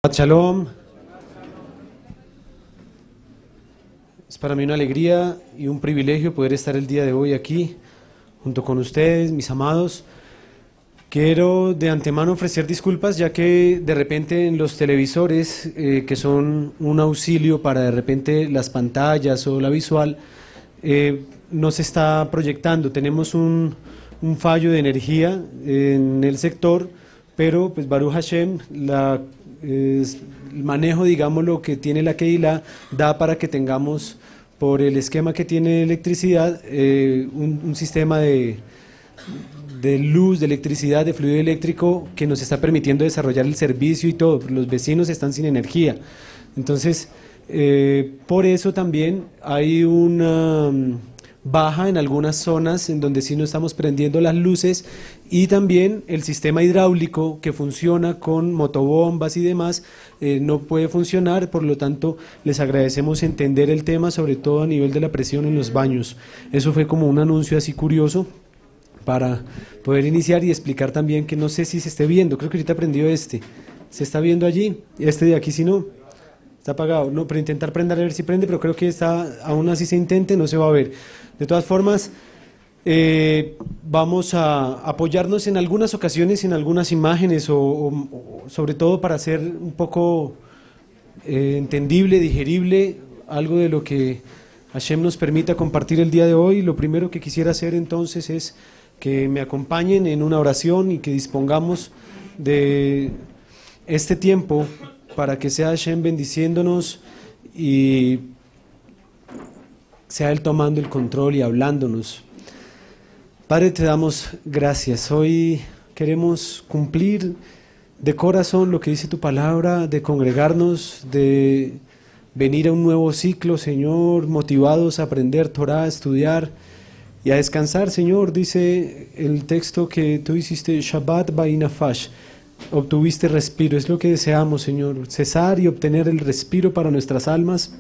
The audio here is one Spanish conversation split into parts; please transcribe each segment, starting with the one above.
Shalom. Es para mí una alegría y un privilegio poder estar el día de hoy aquí junto con ustedes, mis amados. Quiero de antemano ofrecer disculpas, ya que de repente en los televisores, que son un auxilio para de repente las pantallas o la visual, no se está proyectando. Tenemos un fallo de energía en el sector, pero pues Baruch Hashem, el manejo, digamos, lo que tiene la Keilah da para que tengamos, por el esquema que tiene electricidad, un sistema de luz, de electricidad, de fluido eléctrico que nos está permitiendo desarrollar el servicio y todo. Los vecinos están sin energía. Entonces, por eso también hay una baja en algunas zonas en donde sí no estamos prendiendo las luces, y también el sistema hidráulico que funciona con motobombas y demás no puede funcionar. Por lo tanto, les agradecemos entender el tema, sobre todo a nivel de la presión en los baños. Eso fue como un anuncio así curioso para poder iniciar y explicar también que no sé si se esté viendo. Creo que ahorita prendió este. ¿Se está viendo allí? Este de aquí, si no, está apagado. No, pero intentar prender a ver si prende, pero creo que está, aún así se intente, no se va a ver. De todas formas, vamos a apoyarnos en algunas ocasiones en algunas imágenes, o sobre todo para hacer un poco entendible, digerible, algo de lo que Hashem nos permita compartir el día de hoy. Lo primero que quisiera hacer entonces es que me acompañen en una oración y que dispongamos de este tiempo para que sea Hashem bendiciéndonos y sea Él tomando el control y hablándonos. Padre, te damos gracias. Hoy queremos cumplir de corazón lo que dice tu palabra, de congregarnos, de venir a un nuevo ciclo, Señor, motivados a aprender Torah, a estudiar y a descansar, Señor. Dice el texto que tú hiciste, Shabbat Bainafash, obtuviste respiro. Es lo que deseamos, Señor, cesar y obtener el respiro para nuestras almas,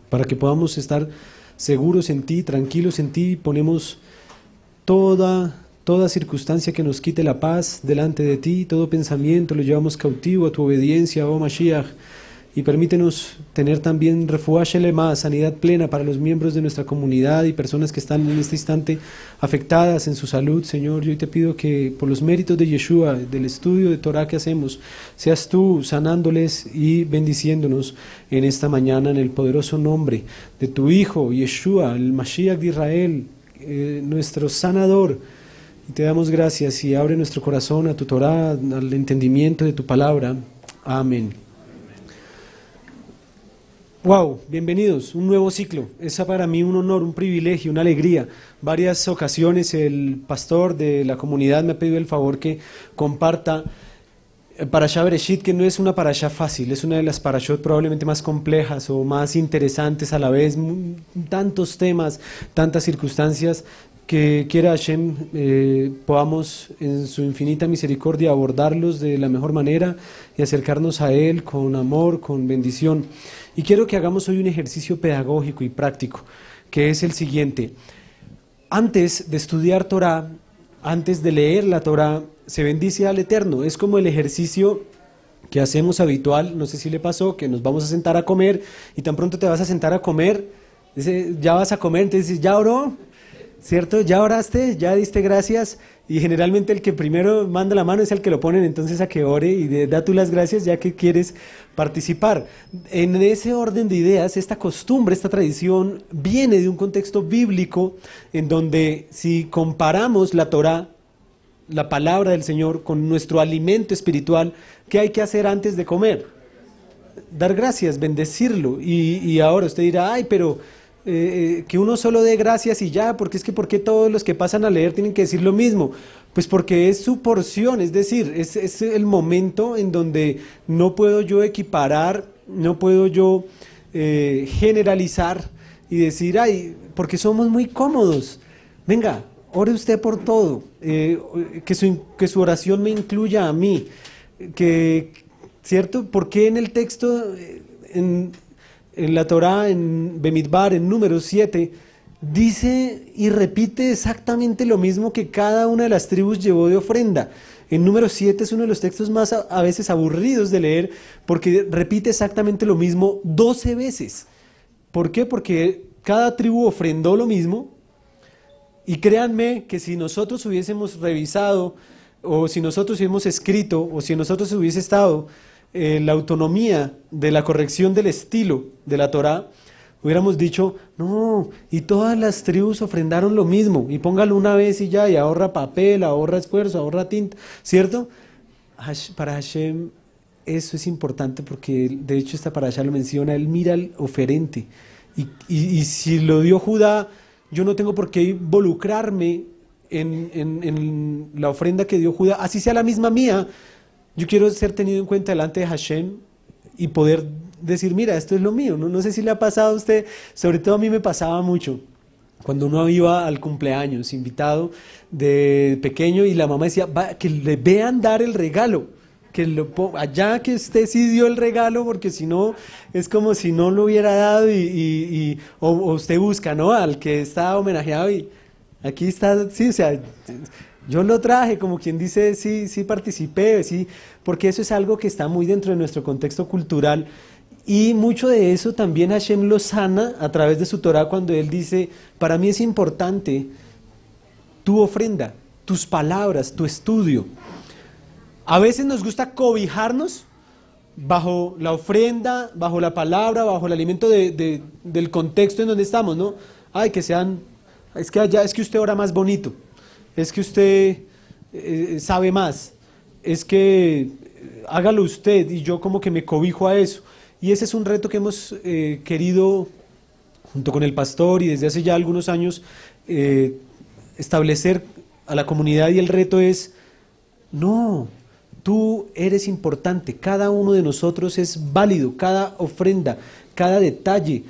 para que podamos estar seguros en ti, tranquilos en ti. Ponemos toda circunstancia que nos quite la paz delante de ti, todo pensamiento lo llevamos cautivo a tu obediencia, oh Mashiach, y permítenos tener también refuah shelema, sanidad plena para los miembros de nuestra comunidad y personas que están en este instante afectadas en su salud. Señor, yo hoy te pido que por los méritos de Yeshua, del estudio de Torah que hacemos, seas tú sanándoles y bendiciéndonos en esta mañana, en el poderoso nombre de tu Hijo, Yeshua, el Mashiach de Israel, nuestro sanador. Y te damos gracias y abre nuestro corazón a tu Torah, al entendimiento de tu palabra. Amén. Wow, bienvenidos, un nuevo ciclo. Es para mí un honor, un privilegio, una alegría. Varias ocasiones el pastor de la comunidad me ha pedido el favor que comparta Parashá Bereshit, que no es una parashá fácil, es una de las parashot probablemente más complejas o más interesantes a la vez, tantos temas, tantas circunstancias, que quiera Hashem podamos en su infinita misericordia abordarlos de la mejor manera y acercarnos a Él con amor, con bendición. Y quiero que hagamos hoy un ejercicio pedagógico y práctico, que es el siguiente. Antes de estudiar Torah, antes de leer la Torah, se bendice al Eterno. Es como el ejercicio que hacemos habitual. No sé si le pasó que nos vamos a sentar a comer y tan pronto te vas a sentar a comer, ya vas a comer, entonces dices, ¿ya oró? ¿Cierto? ¿Ya oraste? ¿Ya diste gracias? Y generalmente el que primero manda la mano es el que lo ponen entonces a que ore y da tú las gracias ya que quieres participar. En ese orden de ideas, esta costumbre, esta tradición viene de un contexto bíblico en donde si comparamos la Torah, la palabra del Señor, con nuestro alimento espiritual, ¿qué hay que hacer antes de comer? Dar gracias, bendecirlo. Y ahora usted dirá, ay, pero que uno solo dé gracias y ya, porque es que ¿por qué todos los que pasan a leer tienen que decir lo mismo? Pues porque es su porción, es decir, es el momento en donde no puedo yo equiparar, no puedo yo generalizar y decir, ay, porque somos muy cómodos. Venga, ore usted por todo, que su oración me incluya a mí, ¿cierto? ¿Por qué en el texto, en la Torah, en Bemidbar, en Números 7, dice y repite exactamente lo mismo que cada una de las tribus llevó de ofrenda. En número 7 es uno de los textos más a veces aburridos de leer porque repite exactamente lo mismo 12 veces. ¿Por qué? Porque cada tribu ofrendó lo mismo y créanme que si nosotros hubiésemos revisado o si nosotros hubiésemos escrito o si nosotros hubiese estado la autonomía de la corrección del estilo de la Torá, hubiéramos dicho, no, y todas las tribus ofrendaron lo mismo, y póngalo una vez y ya, y ahorra papel, ahorra esfuerzo, ahorra tinta, ¿cierto? Para Hashem eso es importante porque de hecho esta parasha lo menciona, él mira al oferente, y si lo dio Judá, yo no tengo por qué involucrarme en la ofrenda que dio Judá, así sea la misma mía, yo quiero ser tenido en cuenta delante de Hashem y poder decir, mira, esto es lo mío. No sé si le ha pasado a usted, sobre todo a mí me pasaba mucho, cuando uno iba al cumpleaños, invitado de pequeño, y la mamá decía, que le vean dar el regalo, allá que usted sí dio el regalo, porque si no, es como si no lo hubiera dado, o usted busca, ¿no?, al que está homenajeado, y aquí está, sí, o sea, yo lo traje, como quien dice, sí participé, sí, porque eso es algo que está muy dentro de nuestro contexto cultural, y mucho de eso también Hashem lo sana a través de su Torah cuando Él dice, para mí es importante tu ofrenda, tus palabras, tu estudio. A veces nos gusta cobijarnos bajo la ofrenda, bajo la palabra, bajo el alimento del contexto en donde estamos, ¿no? Ay, que sean, es que allá, es que usted ora más bonito, es que usted sabe más, es que hágalo usted, y yo como que me cobijo a eso. Y ese es un reto que hemos querido, junto con el pastor y desde hace ya algunos años, establecer a la comunidad, y el reto es, no, tú eres importante, cada uno de nosotros es válido, cada ofrenda, cada detalle.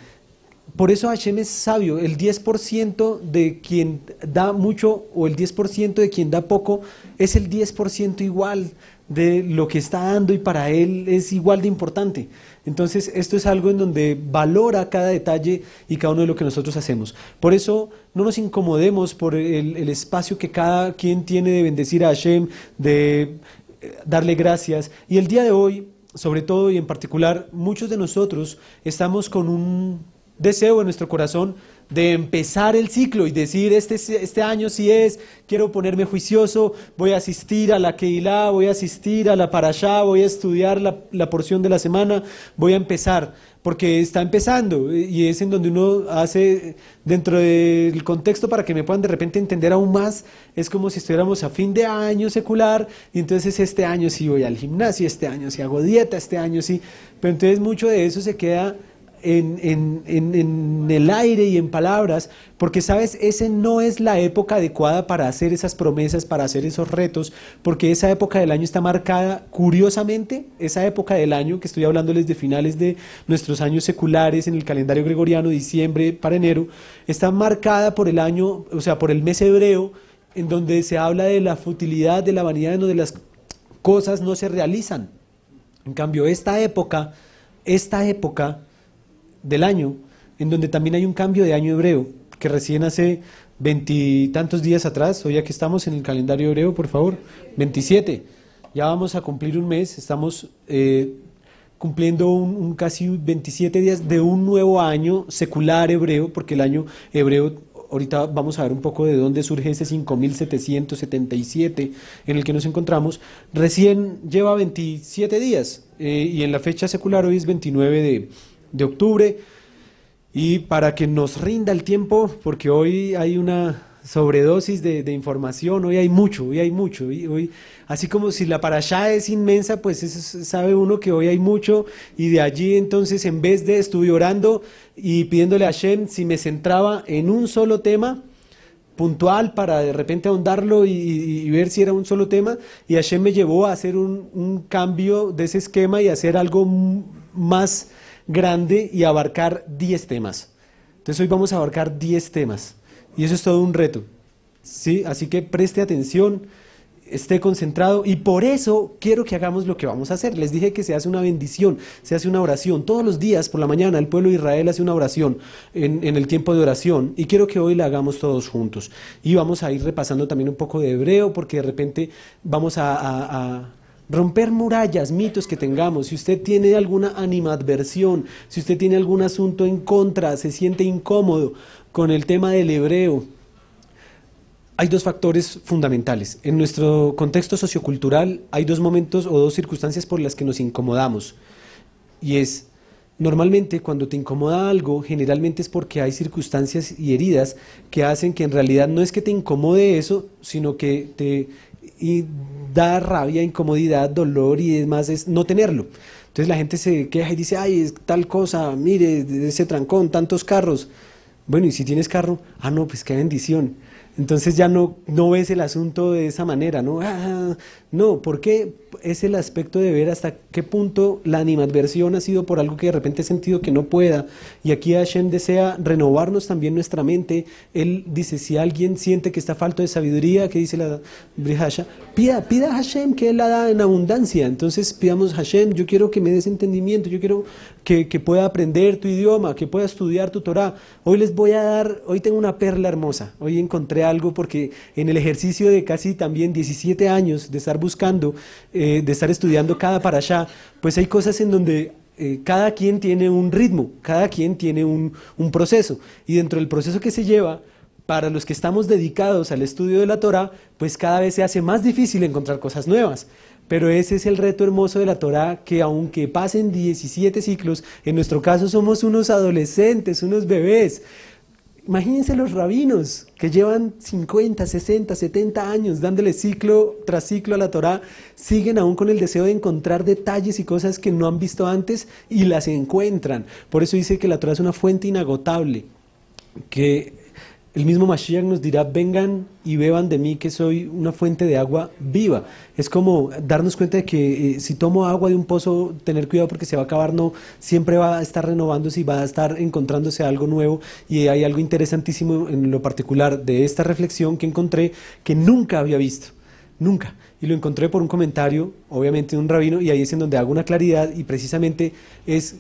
Por eso Hashem es sabio, el 10% de quien da mucho o el 10% de quien da poco es el 10% igual de lo que está dando, y para él es igual de importante. Entonces esto es algo en donde valora cada detalle y cada uno de lo que nosotros hacemos. Por eso no nos incomodemos por el espacio que cada quien tiene de bendecir a Hashem, de darle gracias. Y el día de hoy, sobre todo y en particular, muchos de nosotros estamos con un deseo en nuestro corazón de empezar el ciclo y decir, este año sí quiero ponerme juicioso, voy a asistir a la Keilah, voy a asistir a la Parashá, voy a estudiar la porción de la semana, voy a empezar, porque está empezando, y es en donde uno hace, dentro del contexto para que me puedan de repente entender aún más, es como si estuviéramos a fin de año secular, y entonces este año sí voy al gimnasio, este año sí hago dieta, este año sí, pero entonces mucho de eso se queda en el aire y en palabras, porque sabes, esa no es la época adecuada para hacer esas promesas, para hacer esos retos, porque esa época del año está marcada, curiosamente, esa época del año, que estoy hablándoles de finales de nuestros años seculares en el calendario gregoriano, diciembre para enero, está marcada por el año, o sea, por el mes hebreo, en donde se habla de la futilidad, de la vanidad, en donde las cosas no se realizan. En cambio, esta época del año, en donde también hay un cambio de año hebreo, que recién hace 20 y tantos días atrás, hoy aquí estamos en el calendario hebreo, por favor, 27, ya vamos a cumplir un mes, estamos cumpliendo casi 27 días de un nuevo año secular hebreo, porque el año hebreo, ahorita vamos a ver un poco de dónde surge ese 5777 en el que nos encontramos, recién lleva 27 días, y en la fecha secular hoy es 29 de octubre, y para que nos rinda el tiempo, porque hoy hay una sobredosis de información, hoy hay mucho, hoy, así como si la parashá es inmensa, pues sabe uno que hoy hay mucho, y de allí entonces, en vez de estuve orando y pidiéndole a Hashem si me centraba en un solo tema puntual para de repente ahondarlo y ver si era un solo tema, y Hashem me llevó a hacer un cambio de ese esquema y hacer algo más grande y abarcar 10 temas. Entonces hoy vamos a abarcar 10 temas y eso es todo un reto, ¿sí? Así que preste atención esté concentrado, y por eso quiero que hagamos lo que vamos a hacer. Les dije que se hace una bendición, se hace una oración. Todos los días por la mañana el pueblo de Israel hace una oración en el tiempo de oración, y quiero que hoy la hagamos todos juntos. Y vamos a ir repasando también un poco de hebreo, porque de repente vamos a romper murallas, mitos que tengamos. Si usted tiene alguna animadversión, si usted tiene algún asunto en contra, se siente incómodo con el tema del hebreo, hay dos factores fundamentales. En nuestro contexto sociocultural hay dos momentos o dos circunstancias por las que nos incomodamos. Y es, normalmente cuando te incomoda algo, generalmente es porque hay circunstancias y heridas que hacen que en realidad no es que te incomode eso, sino que te da rabia, incomodidad, dolor, y demás es no tenerlo. Entonces la gente se queja y dice, ay, es tal cosa, mire, ese trancón, tantos carros. Bueno, y si tienes carro, no, pues qué bendición. Entonces ya no ves el asunto de esa manera, ¿no? No, porque es el aspecto de ver hasta qué punto la animadversión ha sido por algo que de repente he sentido que no pueda. Y aquí Hashem desea renovarnos también nuestra mente. Él dice, si alguien siente que está falto de sabiduría, ¿qué dice la Brihasha? Pida a Hashem, que Él la da en abundancia. Entonces pidamos, Hashem, yo quiero que me des entendimiento, yo quiero que pueda aprender tu idioma, que pueda estudiar tu Torah. Hoy tengo una perla hermosa. Hoy encontré algo, porque en el ejercicio de casi también 17 años de estar buscando, de estar estudiando cada parashá, pues hay cosas en donde cada quien tiene un ritmo, cada quien tiene un proceso, y dentro del proceso que se lleva, para los que estamos dedicados al estudio de la Torah, pues cada vez se hace más difícil encontrar cosas nuevas. Pero ese es el reto hermoso de la Torah, que aunque pasen 17 ciclos, en nuestro caso somos unos adolescentes, unos bebés. Imagínense los rabinos que llevan 50, 60, 70 años dándole ciclo tras ciclo a la Torah, siguen aún con el deseo de encontrar detalles y cosas que no han visto antes, y las encuentran. Por eso dice que la Torah es una fuente inagotable, que el mismo Mashiach nos dirá, vengan y beban de mí, que soy una fuente de agua viva. Es como darnos cuenta de que si tomo agua de un pozo, tener cuidado porque se va a acabar, no, siempre va a estar renovándose y va a estar encontrándose algo nuevo. Y hay algo interesantísimo en lo particular de esta reflexión que encontré, que nunca había visto, nunca. Y lo encontré por un comentario, obviamente de un rabino, y ahí es en donde hago una claridad, y precisamente es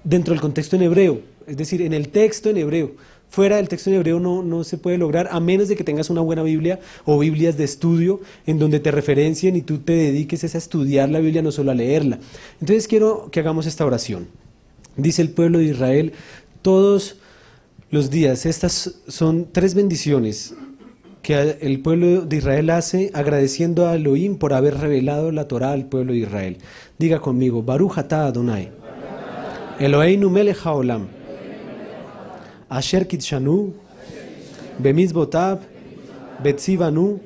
dentro del contexto en hebreo, es decir, en el texto en hebreo. Fuera del texto en hebreo no se puede lograr, a menos de que tengas una buena Biblia o Biblias de estudio en donde te referencien y tú te dediques a estudiar la Biblia, no solo a leerla. Entonces quiero que hagamos esta oración. Dice el pueblo de Israel todos los días. Estas son 3 bendiciones que el pueblo de Israel hace agradeciendo a Elohim por haber revelado la Torah al pueblo de Israel. Diga conmigo, Baruch atah Adonai, Eloheinu melech haolam, Asher kitshanu, bemizbotav, betzivanu,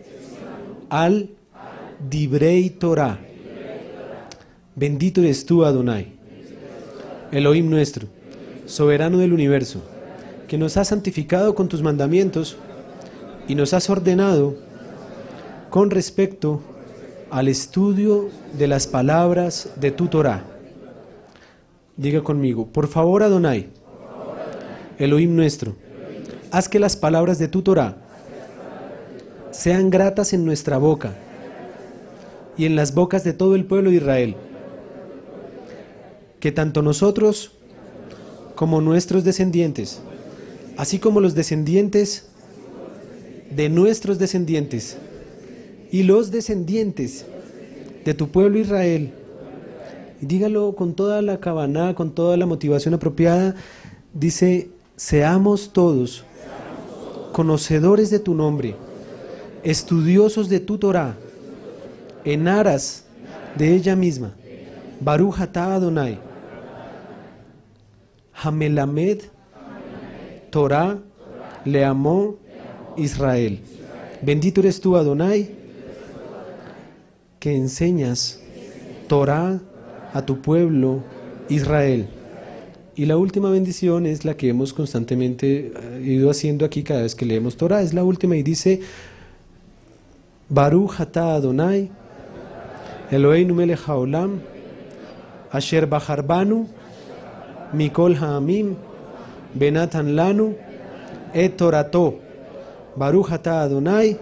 al dibrei Torah. Bendito eres tú, Adonai, Elohim nuestro, soberano del universo, que nos has santificado con tus mandamientos y nos has ordenado con respecto al estudio de las palabras de tu Torah. Diga conmigo, por favor, Adonai, Elohim nuestro, haz que las palabras de tu Torah sean gratas en nuestra boca y en las bocas de todo el pueblo de Israel, que tanto nosotros como nuestros descendientes, así como los descendientes de nuestros descendientes y los descendientes de tu pueblo Israel, y dígalo con toda la kavaná, con toda la motivación apropiada, dice, seamos todos conocedores de tu nombre, estudiosos de tu Torah, en aras de ella misma. Baruch atah Adonai, Hamelamed Torah leamó Israel. Bendito eres tú, Adonai, que enseñas Torah a tu pueblo Israel. Y la última bendición es la que hemos constantemente ido haciendo aquí cada vez que leemos Torah. Es la última y dice, Baruch atah Adonai, Eloheinu melech haolam, asher bacharbanu, mikol ha'amim, benatan lanu, et torato. Baruch atah Adonai,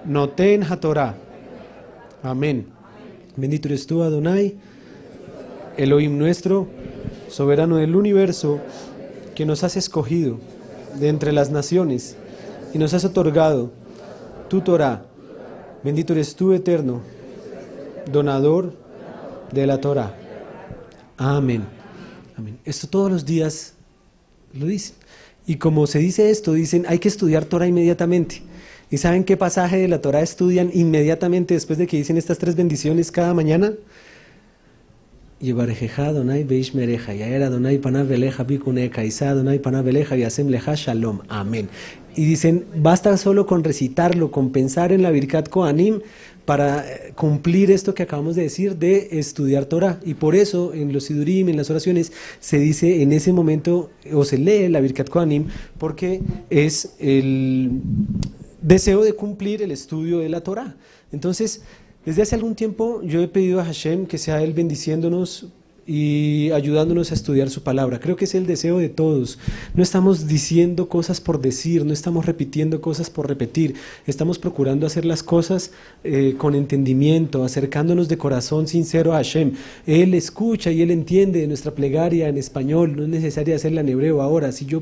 Noten HaTorah. Amén. Bendito eres tú, Adonai, Elohim nuestro, soberano del universo, que nos has escogido de entre las naciones y nos has otorgado tu Torah. Bendito eres tú, eterno, donador de la Torah. Amén. Amén. Esto todos los días lo dicen. Y como se dice esto, dicen, hay que estudiar Torah inmediatamente. ¿Y saben qué pasaje de la Torah estudian inmediatamente después de que dicen estas 3 bendiciones cada mañana? Yevarejeja Adonai beishmereja, yaer Adonai panav veleja bikuneka, isa Adonai panav veleja yasem leja shalom. Amén. Y dicen, basta solo con recitarlo, con pensar en la Birkat Kohanim para cumplir esto que acabamos de decir de estudiar Torah. Y por eso en los Sidurim, en las oraciones, se dice en ese momento, o se lee la Birkat Kohanim, porque es el deseo de cumplir el estudio de la Torah. Entonces, desde hace algún tiempo yo he pedido a Hashem que sea Él bendiciéndonos y ayudándonos a estudiar su palabra. Creo que es el deseo de todos. No estamos diciendo cosas por decir, no estamos repitiendo cosas por repetir. Estamos procurando hacer las cosas con entendimiento, acercándonos de corazón sincero a Hashem. Él escucha y Él entiende nuestra plegaria en español. No es necesario hacerla en hebreo ahora. Si yo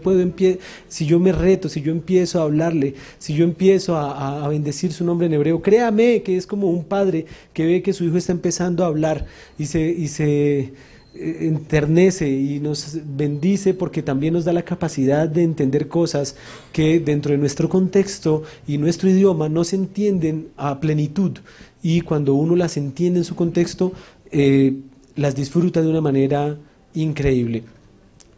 me reto, si yo empiezo a hablarle, si yo empiezo a bendecir su nombre en hebreo, créame que es como un padre que ve que su hijo está empezando a hablar y se enternece y nos bendice porque también nos da la capacidad de entender cosas que dentro de nuestro contexto y nuestro idioma no se entienden a plenitud, y cuando uno las entiende en su contexto las disfruta de una manera increíble.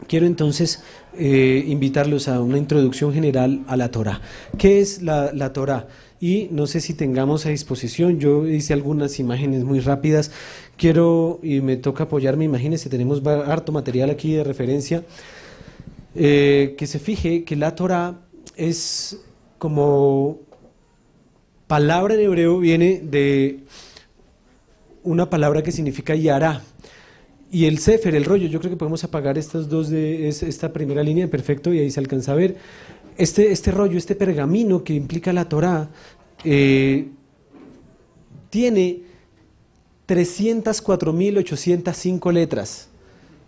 Quiero entonces invitarlos a una introducción general a la Torah. ¿Qué es la Torah? Y no sé si tengamos a disposición, yo hice algunas imágenes muy rápidas, y me toca apoyarme, imagínense, tenemos harto material aquí de referencia, que se fije que la Torah es como palabra en hebreo, viene de una palabra que significa yará. Y el sefer, el rollo, yo creo que podemos apagar estos dos esta primera línea, perfecto, y ahí se alcanza a ver. Este rollo, este pergamino que implica la Torah, tiene 304.805 letras.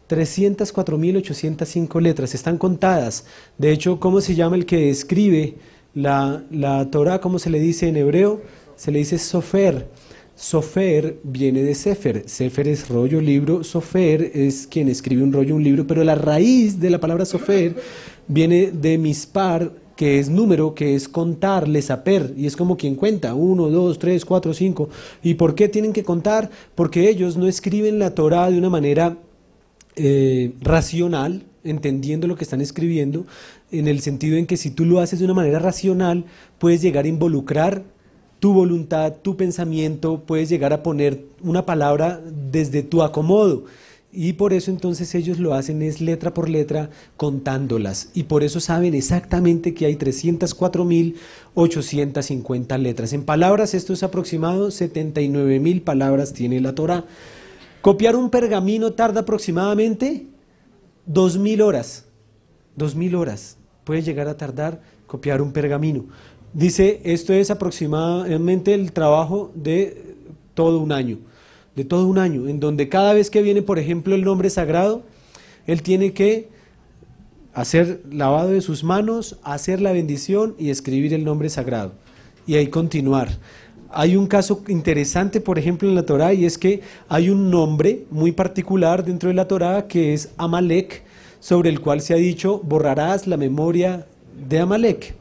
304.805 letras, están contadas. De hecho, ¿cómo se llama el que escribe la Torah? ¿Cómo se le dice en hebreo? Se le dice sofer. Sofer viene de sefer. Sefer es rollo, libro. Sofer es quien escribe un rollo, un libro. Pero la raíz de la palabra sofer viene de mispar, que es número, que es contar, lesaper, y es como quien cuenta, 1, 2, 3, 4, 5. ¿Y por qué tienen que contar? Porque ellos no escriben la Torah de una manera racional, entendiendo lo que están escribiendo, en el sentido en que si tú lo haces de una manera racional, puedes llegar a involucrar tu voluntad, tu pensamiento, puedes llegar a poner una palabra desde tu acomodo. Y por eso entonces ellos lo hacen es letra por letra contándolas, y por eso saben exactamente que hay 304.850 letras. En palabras esto es aproximado, 79.000 palabras tiene la Torah. Copiar un pergamino tarda aproximadamente 2.000 horas. 2.000 horas puede llegar a tardar copiar un pergamino. Dice, esto es aproximadamente el trabajo de todo un año. De todo un año, en donde cada vez que viene, por ejemplo, el nombre sagrado, él tiene que hacer lavado de sus manos, hacer la bendición y escribir el nombre sagrado. Y ahí continuar. Hay un caso interesante, por ejemplo, en la Torah, y es que hay un nombre muy particular dentro de la Torah que es Amalek, sobre el cual se ha dicho, borrarás la memoria de Amalek.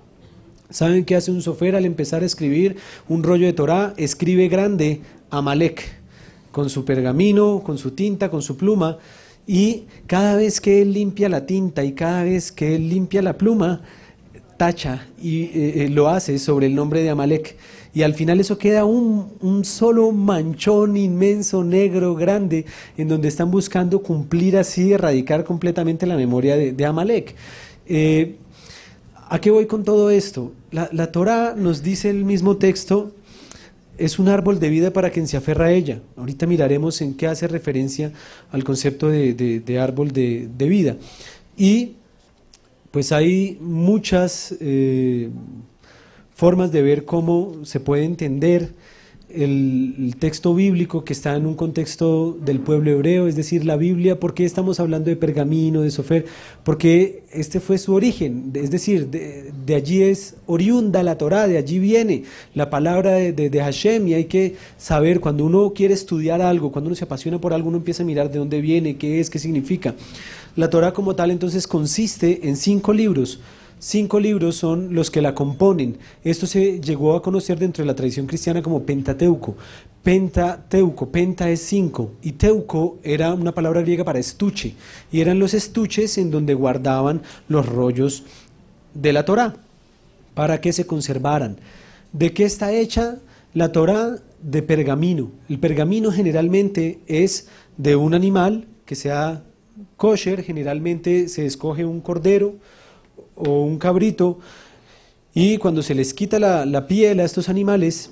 ¿Saben qué hace un sofer al empezar a escribir un rollo de Torah? Escribe grande Amalek, con su pergamino, con su tinta, con su pluma, y cada vez que él limpia la tinta y cada vez que él limpia la pluma, tacha y lo hace sobre el nombre de Amalek, y al final eso queda un solo manchón inmenso, negro, grande, en donde están buscando cumplir así, erradicar completamente la memoria de Amalek. ¿A qué voy con todo esto? La Torah nos dice el mismo texto, es un árbol de vida para quien se aferra a ella. Ahorita miraremos en qué hace referencia al concepto de árbol de vida. Y pues hay muchas formas de ver cómo se puede entender el texto bíblico que está en un contexto del pueblo hebreo, es decir, la Biblia. ¿Por qué estamos hablando de pergamino, de Sofer? Porque este fue su origen, es decir, de allí es oriunda la Torá, de allí viene la palabra de Hashem, y hay que saber, cuando uno quiere estudiar algo, cuando uno se apasiona por algo, uno empieza a mirar de dónde viene, qué es, qué significa. La Torá como tal entonces consiste en 5 libros. 5 libros son los que la componen. Esto se llegó a conocer dentro de la tradición cristiana como Pentateuco. Pentateuco, penta es 5, y teuco era una palabra griega para estuche, y eran los estuches en donde guardaban los rollos de la Torá, para que se conservaran. ¿De qué está hecha la Torá? De pergamino. El pergamino generalmente es de un animal que sea kosher, generalmente se escoge un cordero o un cabrito, y cuando se les quita la piel a estos animales,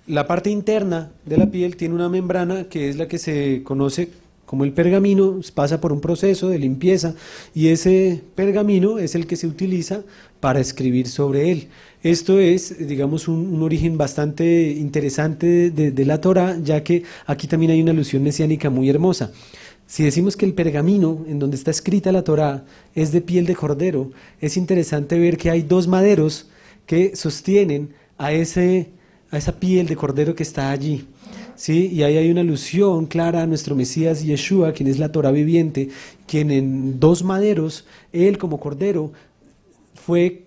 la parte interna de la piel tiene una membrana que es la que se conoce como el pergamino, pasa por un proceso de limpieza, y ese pergamino es el que se utiliza para escribir sobre él. Esto es, digamos, un origen bastante interesante de la Torá, ya que aquí también hay una alusión mesiánica muy hermosa. Si decimos que el pergamino en donde está escrita la Torá es de piel de cordero, es interesante ver que hay 2 maderos que sostienen a esa piel de cordero que está allí, ¿sí? Y ahí hay una alusión clara a nuestro Mesías Yeshua, quien es la Torá viviente, quien en 2 maderos, él como cordero, fue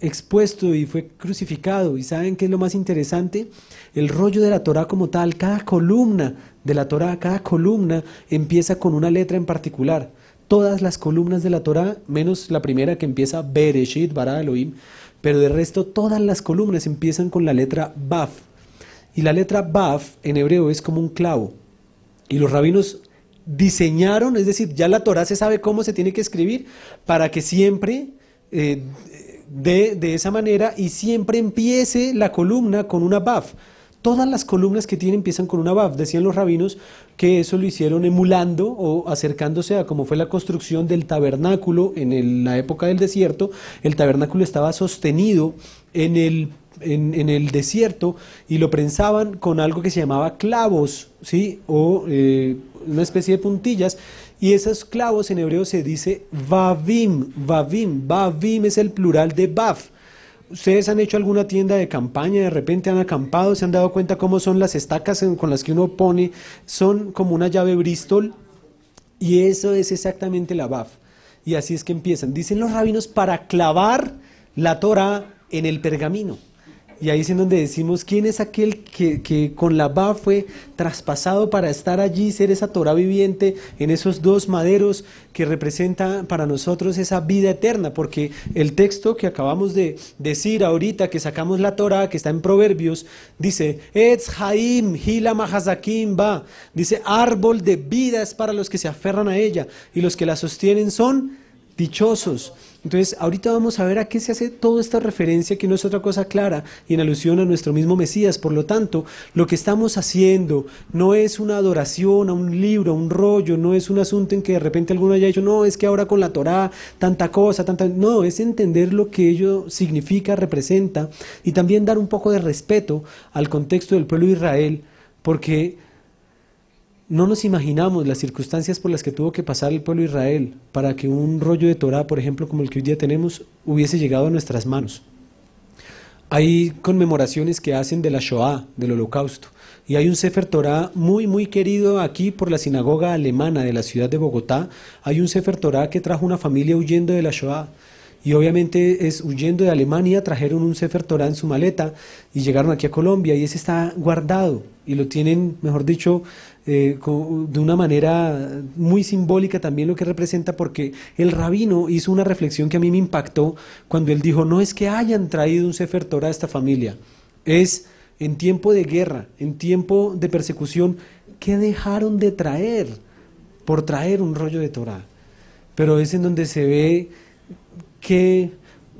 expuesto y fue crucificado. ¿Y saben qué es lo más interesante? El rollo de la Torá como tal, cada columna de la Torá, cada columna empieza con una letra en particular. Todas las columnas de la Torá, menos la primera que empieza Bereshit, bara Elohim, pero de resto todas las columnas empiezan con la letra Baf. Y la letra Baf en hebreo es como un clavo. Y los rabinos diseñaron, es decir, ya la Torá se sabe cómo se tiene que escribir para que siempre de esa manera, y siempre empiece la columna con una Baf. Todas las columnas que tiene empiezan con una Baf. Decían los rabinos que eso lo hicieron emulando o acercándose a cómo fue la construcción del tabernáculo en la época del desierto. El tabernáculo estaba sostenido en el desierto, y lo prensaban con algo que se llamaba clavos, ¿sí? O una especie de puntillas, y esos clavos en hebreo se dice vavim. Vavim es el plural de baf. ¿Ustedes han hecho alguna tienda de campaña? De repente han acampado, se han dado cuenta cómo son las estacas con las que uno pone, son como una llave Bristol, y eso es exactamente la baf. Y así es que empiezan, dicen los rabinos, para clavar la Torá en el pergamino. Y ahí es en donde decimos, ¿quién es aquel que con la Baf fue traspasado para estar allí, ser esa Torá viviente en esos 2 maderos que representa para nosotros esa vida eterna? Porque el texto que acabamos de decir ahorita, que sacamos la Torá, que está en Proverbios, dice, Etz Haim Hila Mahazakim Ba, dice, árbol de vida es para los que se aferran a ella, y los que la sostienen son dichosos. Entonces, ahorita vamos a ver a qué se hace toda esta referencia, que no es otra cosa clara, y en alusión a nuestro mismo Mesías. Por lo tanto, lo que estamos haciendo no es una adoración a un libro, a un rollo, no es un asunto en que de repente alguno haya dicho, no, es que ahora con la Torá, tanta cosa, tanta... No, es entender lo que ello significa, representa, y también dar un poco de respeto al contexto del pueblo de Israel, porque no nos imaginamos las circunstancias por las que tuvo que pasar el pueblo de Israel para que un rollo de Torá, por ejemplo, como el que hoy día tenemos, hubiese llegado a nuestras manos. Hay conmemoraciones que hacen de la Shoah, del Holocausto, y hay un Sefer Torá muy, muy querido aquí por la sinagoga alemana de la ciudad de Bogotá. Hay un Sefer Torá que trajo una familia huyendo de la Shoah, y obviamente es huyendo de Alemania, trajeron un Sefer Torá en su maleta y llegaron aquí a Colombia, y ese está guardado y lo tienen, mejor dicho, de una manera muy simbólica también lo que representa, porque el rabino hizo una reflexión que a mí me impactó cuando él dijo, no es que hayan traído un Sefer Torá a esta familia, es en tiempo de guerra, en tiempo de persecución, ¿qué dejaron de traer por traer un rollo de Torá? Pero es en donde se ve qué,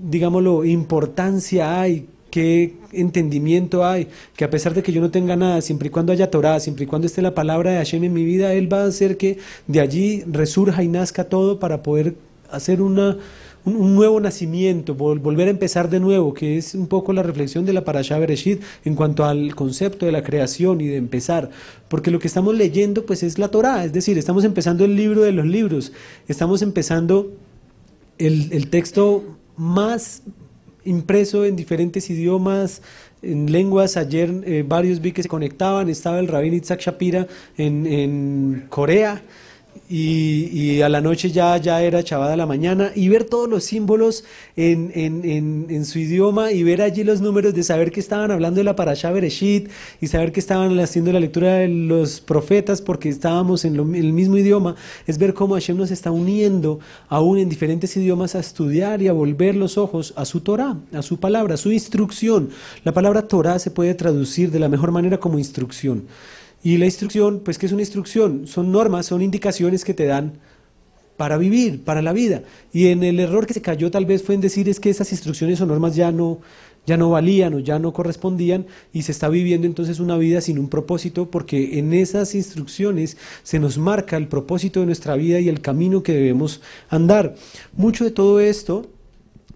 digámoslo, importancia hay, qué entendimiento hay, que a pesar de que yo no tenga nada, siempre y cuando haya Torá, siempre y cuando esté la palabra de Hashem en mi vida, Él va a hacer que de allí resurja y nazca todo para poder hacer un un nuevo nacimiento, volver a empezar de nuevo, que es un poco la reflexión de la Parashá Bereshit en cuanto al concepto de la creación y de empezar, porque lo que estamos leyendo pues es la Torá, es decir, estamos empezando el libro de los libros, estamos empezando el texto más impreso en diferentes idiomas, en lenguas. Ayer varios vi que se conectaban, estaba el Rabin Itzhak Shapira en Corea, y a la noche ya era Shabbat a la mañana, y ver todos los símbolos en su idioma, y ver allí los números, de saber que estaban hablando de la Parashá Bereshit, y saber que estaban haciendo la lectura de los profetas, porque estábamos en el mismo idioma, es ver cómo Hashem nos está uniendo, aún en diferentes idiomas, a estudiar y a volver los ojos a su Torá, a su palabra, a su instrucción. La palabra Torá se puede traducir de la mejor manera como instrucción. Y la instrucción, pues, ¿qué es una instrucción? Son normas, son indicaciones que te dan para vivir, para la vida. Y en el error que se cayó tal vez fue en decir es que esas instrucciones o normas ya no valían o ya no correspondían, y se está viviendo entonces una vida sin un propósito, porque en esas instrucciones se nos marca el propósito de nuestra vida y el camino que debemos andar. Mucho de todo esto,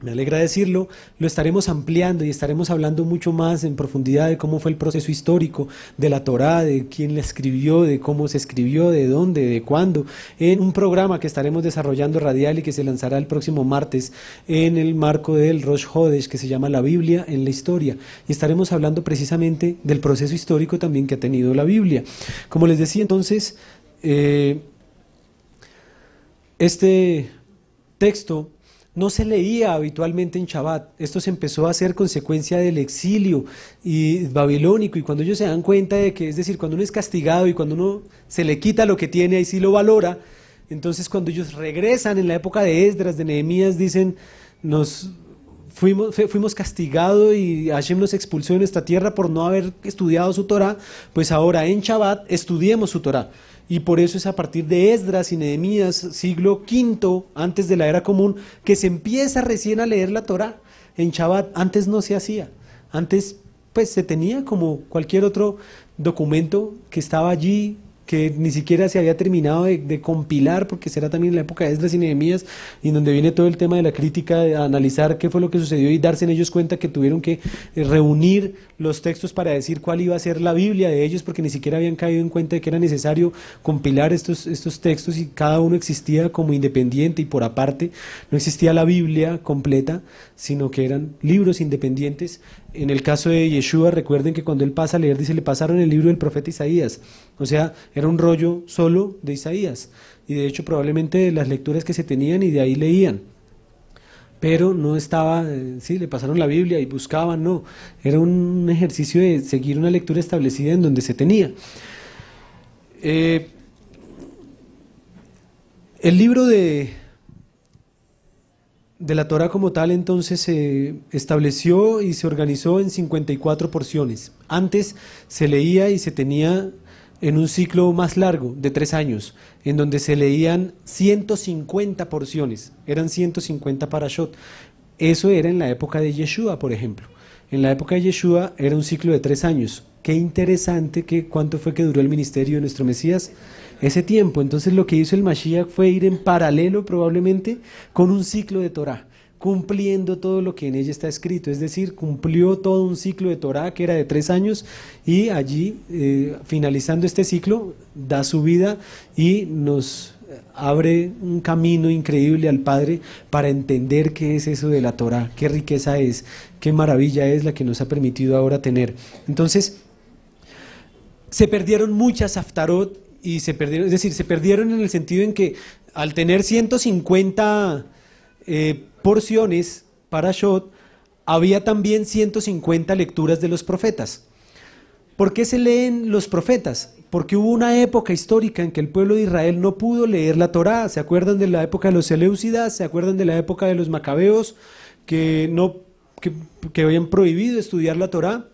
me alegra decirlo, lo estaremos ampliando y estaremos hablando mucho más en profundidad de cómo fue el proceso histórico de la Torá, de quién la escribió, de cómo se escribió, de dónde, de cuándo, en un programa que estaremos desarrollando radial y que se lanzará el próximo martes en el marco del Rosh Hodesh, que se llama La Biblia en la Historia, y estaremos hablando precisamente del proceso histórico también que ha tenido la Biblia. Como les decía entonces, este texto no se leía habitualmente en Shabbat. Esto se empezó a hacer consecuencia del exilio babilónico, y cuando ellos se dan cuenta de que, es decir, cuando uno es castigado y cuando uno se le quita lo que tiene, ahí sí lo valora. Entonces cuando ellos regresan en la época de Esdras, de Nehemías, dicen, fuimos castigados y Hashem nos expulsó de nuestra tierra por no haber estudiado su Torah, pues ahora en Shabbat estudiemos su Torah. Y por eso es a partir de Esdras y Nehemías, siglo V antes de la era común, que se empieza recién a leer la Torá en Shabbat. Antes no se hacía. Antes pues se tenía como cualquier otro documento que estaba allí, que ni siquiera se había terminado de compilar, porque será también la época de Esdras y Nehemías, y en donde viene todo el tema de la crítica, de analizar qué fue lo que sucedió y darse en ellos cuenta que tuvieron que reunir los textos para decir cuál iba a ser la Biblia de ellos, porque ni siquiera habían caído en cuenta de que era necesario compilar estos textos, y cada uno existía como independiente y por aparte. No existía la Biblia completa, sino que eran libros independientes. En el caso de Yeshua, recuerden que cuando él pasa a leer, dice, le pasaron el libro del profeta Isaías. O sea, era un rollo solo de Isaías. Y de hecho, probablemente de las lecturas que se tenían, y de ahí leían. Pero no estaba, sí, le pasaron la Biblia y buscaban, no. Era un ejercicio de seguir una lectura establecida en donde se tenía. El libro de la Torá como tal entonces se estableció y se organizó en 54 porciones. Antes se leía y se tenía en un ciclo más largo, de 3 años, en donde se leían 150 porciones, eran 150 parashot. Eso era en la época de Yeshua, por ejemplo. En la época de Yeshua era un ciclo de 3 años. Qué interesante, ¿cuánto fue que duró el ministerio de nuestro Mesías? Ese tiempo. Entonces lo que hizo el Mashiach fue ir en paralelo probablemente con un ciclo de Torá, cumpliendo todo lo que en ella está escrito, es decir, cumplió todo un ciclo de Torá que era de 3 años, y allí, finalizando este ciclo, da su vida y nos abre un camino increíble al Padre para entender qué es eso de la Torá, qué riqueza es, qué maravilla es la que nos ha permitido ahora tener. Entonces, se perdieron muchas haftarot, y se perdieron, es decir, se perdieron en el sentido en que al tener 150 porciones parashot, había también 150 lecturas de los profetas. ¿Por qué se leen los profetas? Porque hubo una época histórica en que el pueblo de Israel no pudo leer la Torá. ¿Se acuerdan de la época de los Seleucidas? ¿Se acuerdan de la época de los Macabeos que habían prohibido estudiar la Torá?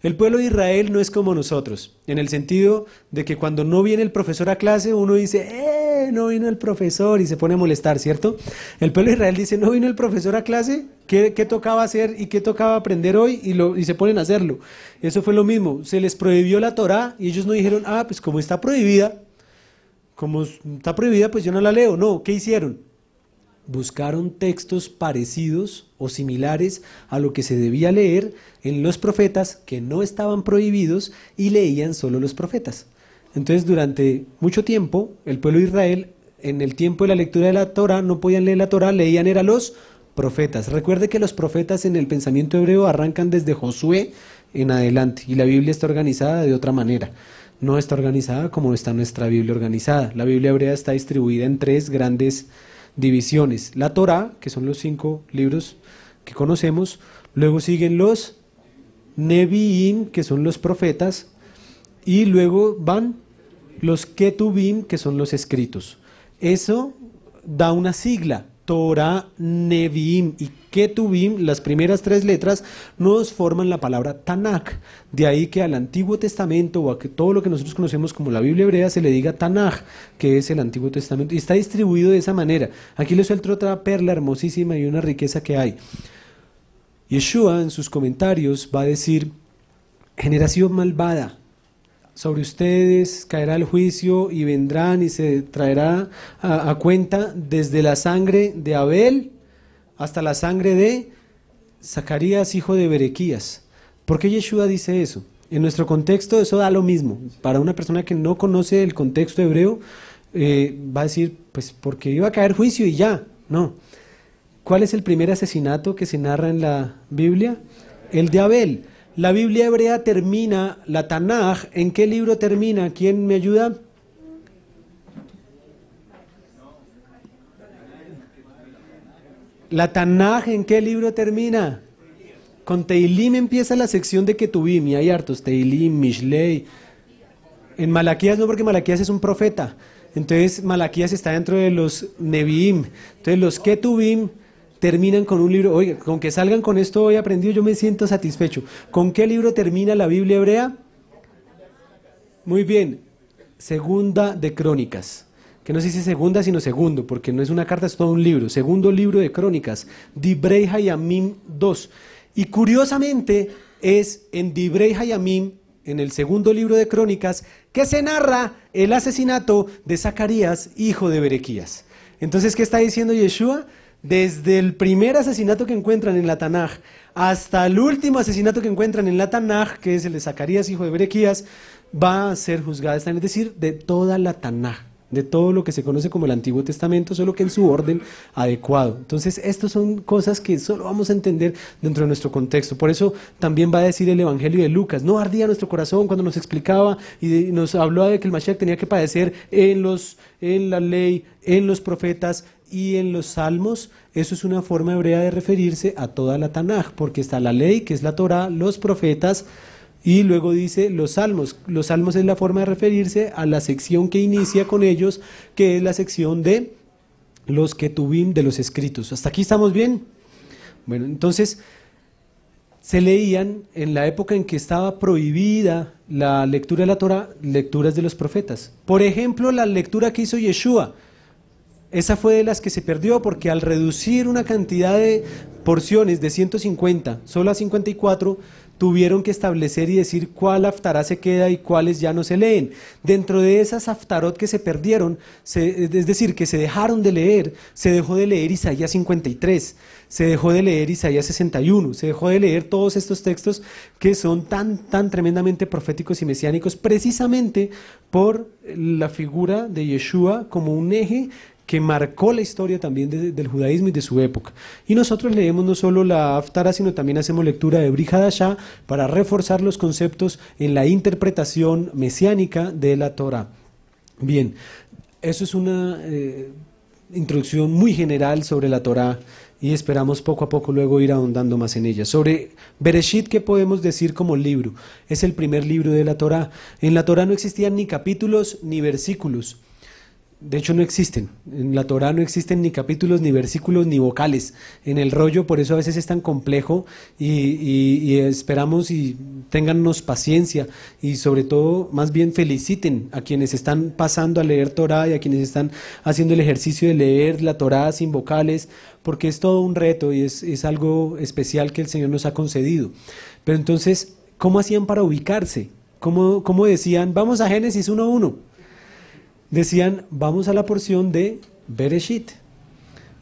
El pueblo de Israel no es como nosotros, en el sentido de que cuando no viene el profesor a clase, uno dice, no vino el profesor, y se pone a molestar, ¿cierto? El pueblo de Israel dice, no vino el profesor a clase, ¿qué tocaba hacer y qué tocaba aprender hoy? Y se ponen a hacerlo. Eso fue lo mismo, se les prohibió la Torá, y ellos no dijeron, pues como está prohibida, pues yo no la leo. No, ¿qué hicieron? buscaron textos parecidos o similares a lo que se debía leer en los profetas que no estaban prohibidos y leían solo los profetas. Entonces, durante mucho tiempo, el pueblo de Israel, en el tiempo de la lectura de la Torá, no podían leer la Torá, leían era los profetas. Recuerde que los profetas en el pensamiento hebreo arrancan desde Josué en adelante y la Biblia está organizada de otra manera. No está organizada como está nuestra Biblia organizada. La Biblia hebrea está distribuida en 3 grandes divisiones. La Torá, que son los 5 libros que conocemos, luego siguen los Nevi'im, que son los profetas, y luego van los Ketubim, que son los escritos. Eso da una sigla, Torá, Nevi'im y Ketubim, las primeras 3 letras nos forman la palabra Tanaj. De ahí que al Antiguo Testamento o a que todo lo que nosotros conocemos como la Biblia hebrea se le diga Tanaj, que es el Antiguo Testamento, y está distribuido de esa manera. Aquí les suelto otra perla hermosísima y una riqueza que hay. Yeshua en sus comentarios va a decir: generación malvada, sobre ustedes caerá el juicio y vendrán y se traerá a cuenta desde la sangre de Abel hasta la sangre de Zacarías, hijo de Berequías. ¿Por qué Yeshua dice eso? En nuestro contexto eso da lo mismo. Para una persona que no conoce el contexto hebreo, va a decir, pues porque iba a caer juicio y ya. No. ¿Cuál es el primer asesinato que se narra en la Biblia? El de Abel. La Biblia hebrea termina, la Tanaj, ¿en qué libro termina? ¿Quién me ayuda? La Tanaj, ¿en qué libro termina? Con Teilim empieza la sección de Ketubim, y hay hartos, Teilim, Mishlei. En Malaquías no, porque Malaquías es un profeta. Entonces Malaquías está dentro de los Nevi'im. Entonces los Ketubim terminan con un libro. Oiga, con que salgan con esto hoy aprendido, yo me siento satisfecho. ¿Con qué libro termina la Biblia hebrea? Muy bien, Segunda de Crónicas. Que no se dice segunda, sino segundo, porque no es una carta, es todo un libro. Segundo libro de Crónicas, Dibrei Hayamim 2. Y curiosamente es en Dibrei Hayamim, en el segundo libro de Crónicas, que se narra el asesinato de Zacarías, hijo de Berequías. Entonces, ¿qué está diciendo Yeshua? Desde el primer asesinato que encuentran en la Tanaj hasta el último asesinato que encuentran en la Tanaj, que es el de Zacarías, hijo de Berequías, va a ser juzgada, es decir, de toda la Tanaj, de todo lo que se conoce como el Antiguo Testamento, solo que en su orden adecuado. Entonces, estas son cosas que solo vamos a entender dentro de nuestro contexto. Por eso también va a decir el Evangelio de Lucas: no ardía nuestro corazón cuando nos explicaba y nos habló de que el Mashiach tenía que padecer en la ley, en los profetas y en los salmos. Eso es una forma hebrea de referirse a toda la Tanaj, porque está la ley, que es la Torá, los profetas, y luego dice los salmos. Los salmos es la forma de referirse a la sección que inicia con ellos, que es la sección de los Ketubim, de los escritos. ¿Hasta aquí estamos bien? Bueno, entonces se leían en la época en que estaba prohibida la lectura de la Torá, lecturas de los profetas. Por ejemplo, la lectura que hizo Yeshua, esa fue de las que se perdió, porque al reducir una cantidad de porciones de 150 solo a 54, tuvieron que establecer y decir cuál haftará se queda y cuáles ya no se leen. Dentro de esas haftarot que se perdieron, es decir, que se dejaron de leer, se dejó de leer Isaías 53, se dejó de leer Isaías 61, se dejó de leer todos estos textos que son tan tremendamente proféticos y mesiánicos, precisamente por la figura de Yeshua como un eje que marcó la historia también del judaísmo y de su época. Y nosotros leemos no solo la Haftará, sino también hacemos lectura de Brit Hadashah para reforzar los conceptos en la interpretación mesiánica de la Torá. Bien, eso es una introducción muy general sobre la Torá, y esperamos poco a poco luego ir ahondando más en ella. Sobre Bereshit, ¿qué podemos decir como libro? Es el primer libro de la Torá. En la Torá no existían ni capítulos ni versículos. De hecho no existen, en la Torá no existen ni capítulos, ni versículos, ni vocales en el rollo, por eso a veces es tan complejo, y esperamos y téngannos paciencia, y sobre todo más bien feliciten a quienes están pasando a leer Torá y a quienes están haciendo el ejercicio de leer la Torá sin vocales, porque es todo un reto y es algo especial que el Señor nos ha concedido. Pero entonces, ¿cómo hacían para ubicarse? ¿Cómo decían, vamos a Génesis 1:1? Decían, vamos a la porción de Bereshit.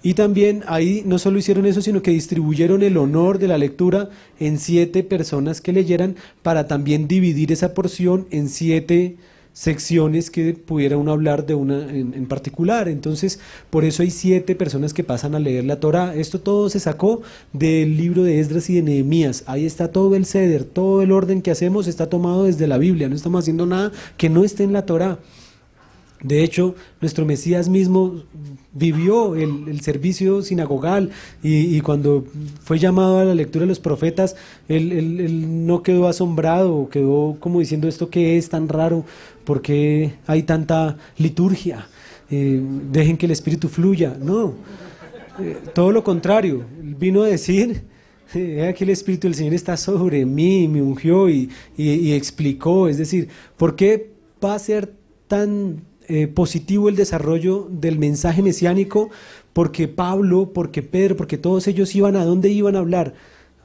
Y también ahí no solo hicieron eso, sino que distribuyeron el honor de la lectura en 7 personas que leyeran para también dividir esa porción en 7 secciones que pudiera uno hablar de una en particular. Entonces, por eso hay 7 personas que pasan a leer la Torá. Esto todo se sacó del libro de Esdras y de Nehemías. Ahí está todo el ceder, todo el orden que hacemos está tomado desde la Biblia. No estamos haciendo nada que no esté en la Torá. De hecho, nuestro Mesías mismo vivió el servicio sinagogal y cuando fue llamado a la lectura de los profetas, él no quedó asombrado, quedó como diciendo esto que es tan raro, ¿por qué hay tanta liturgia? Dejen que el Espíritu fluya. No, todo lo contrario, él vino a decir, aquí el Espíritu del Señor está sobre mí, me ungió y explicó, es decir, ¿por qué va a ser tan positivo el desarrollo del mensaje mesiánico? Porque Pablo, porque Pedro, porque todos ellos iban ¿a dónde iban a hablar?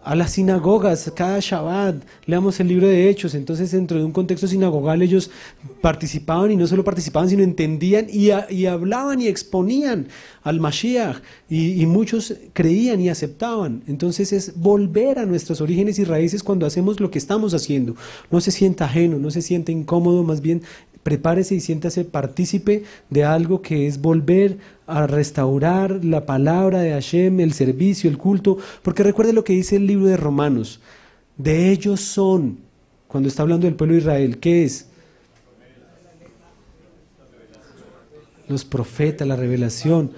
A las sinagogas, cada Shabbat, leamos el libro de Hechos. Entonces, dentro de un contexto sinagogal ellos participaban, y no solo participaban, sino entendían y hablaban y exponían al Mashiach, y muchos creían y aceptaban. Entonces es volver a nuestros orígenes y raíces cuando hacemos lo que estamos haciendo. No se sienta ajeno, no se sienta incómodo, más bien prepárese y siéntase partícipe de algo que es volver a restaurar la palabra de Hashem, el servicio, el culto, porque recuerde lo que dice el libro de Romanos, de ellos son, cuando está hablando del pueblo de Israel, ¿qué es? Los profetas, la revelación,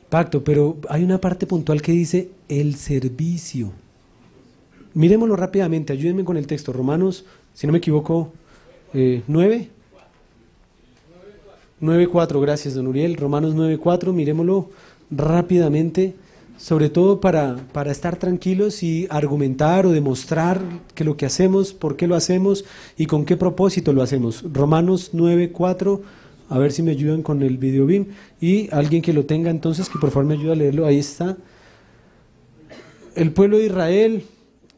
pacto, pero hay una parte puntual que dice el servicio. Miremoslo rápidamente, ayúdenme con el texto, Romanos, si no me equivoco, 9. 9.4, gracias don Uriel, Romanos 9.4, miremoslo rápidamente, sobre todo para estar tranquilos y argumentar o demostrar que lo que hacemos, por qué lo hacemos y con qué propósito lo hacemos. Romanos 9.4, a ver si me ayudan con el video BIM, y alguien que lo tenga entonces, que por favor me ayude a leerlo, ahí está. El pueblo de Israel,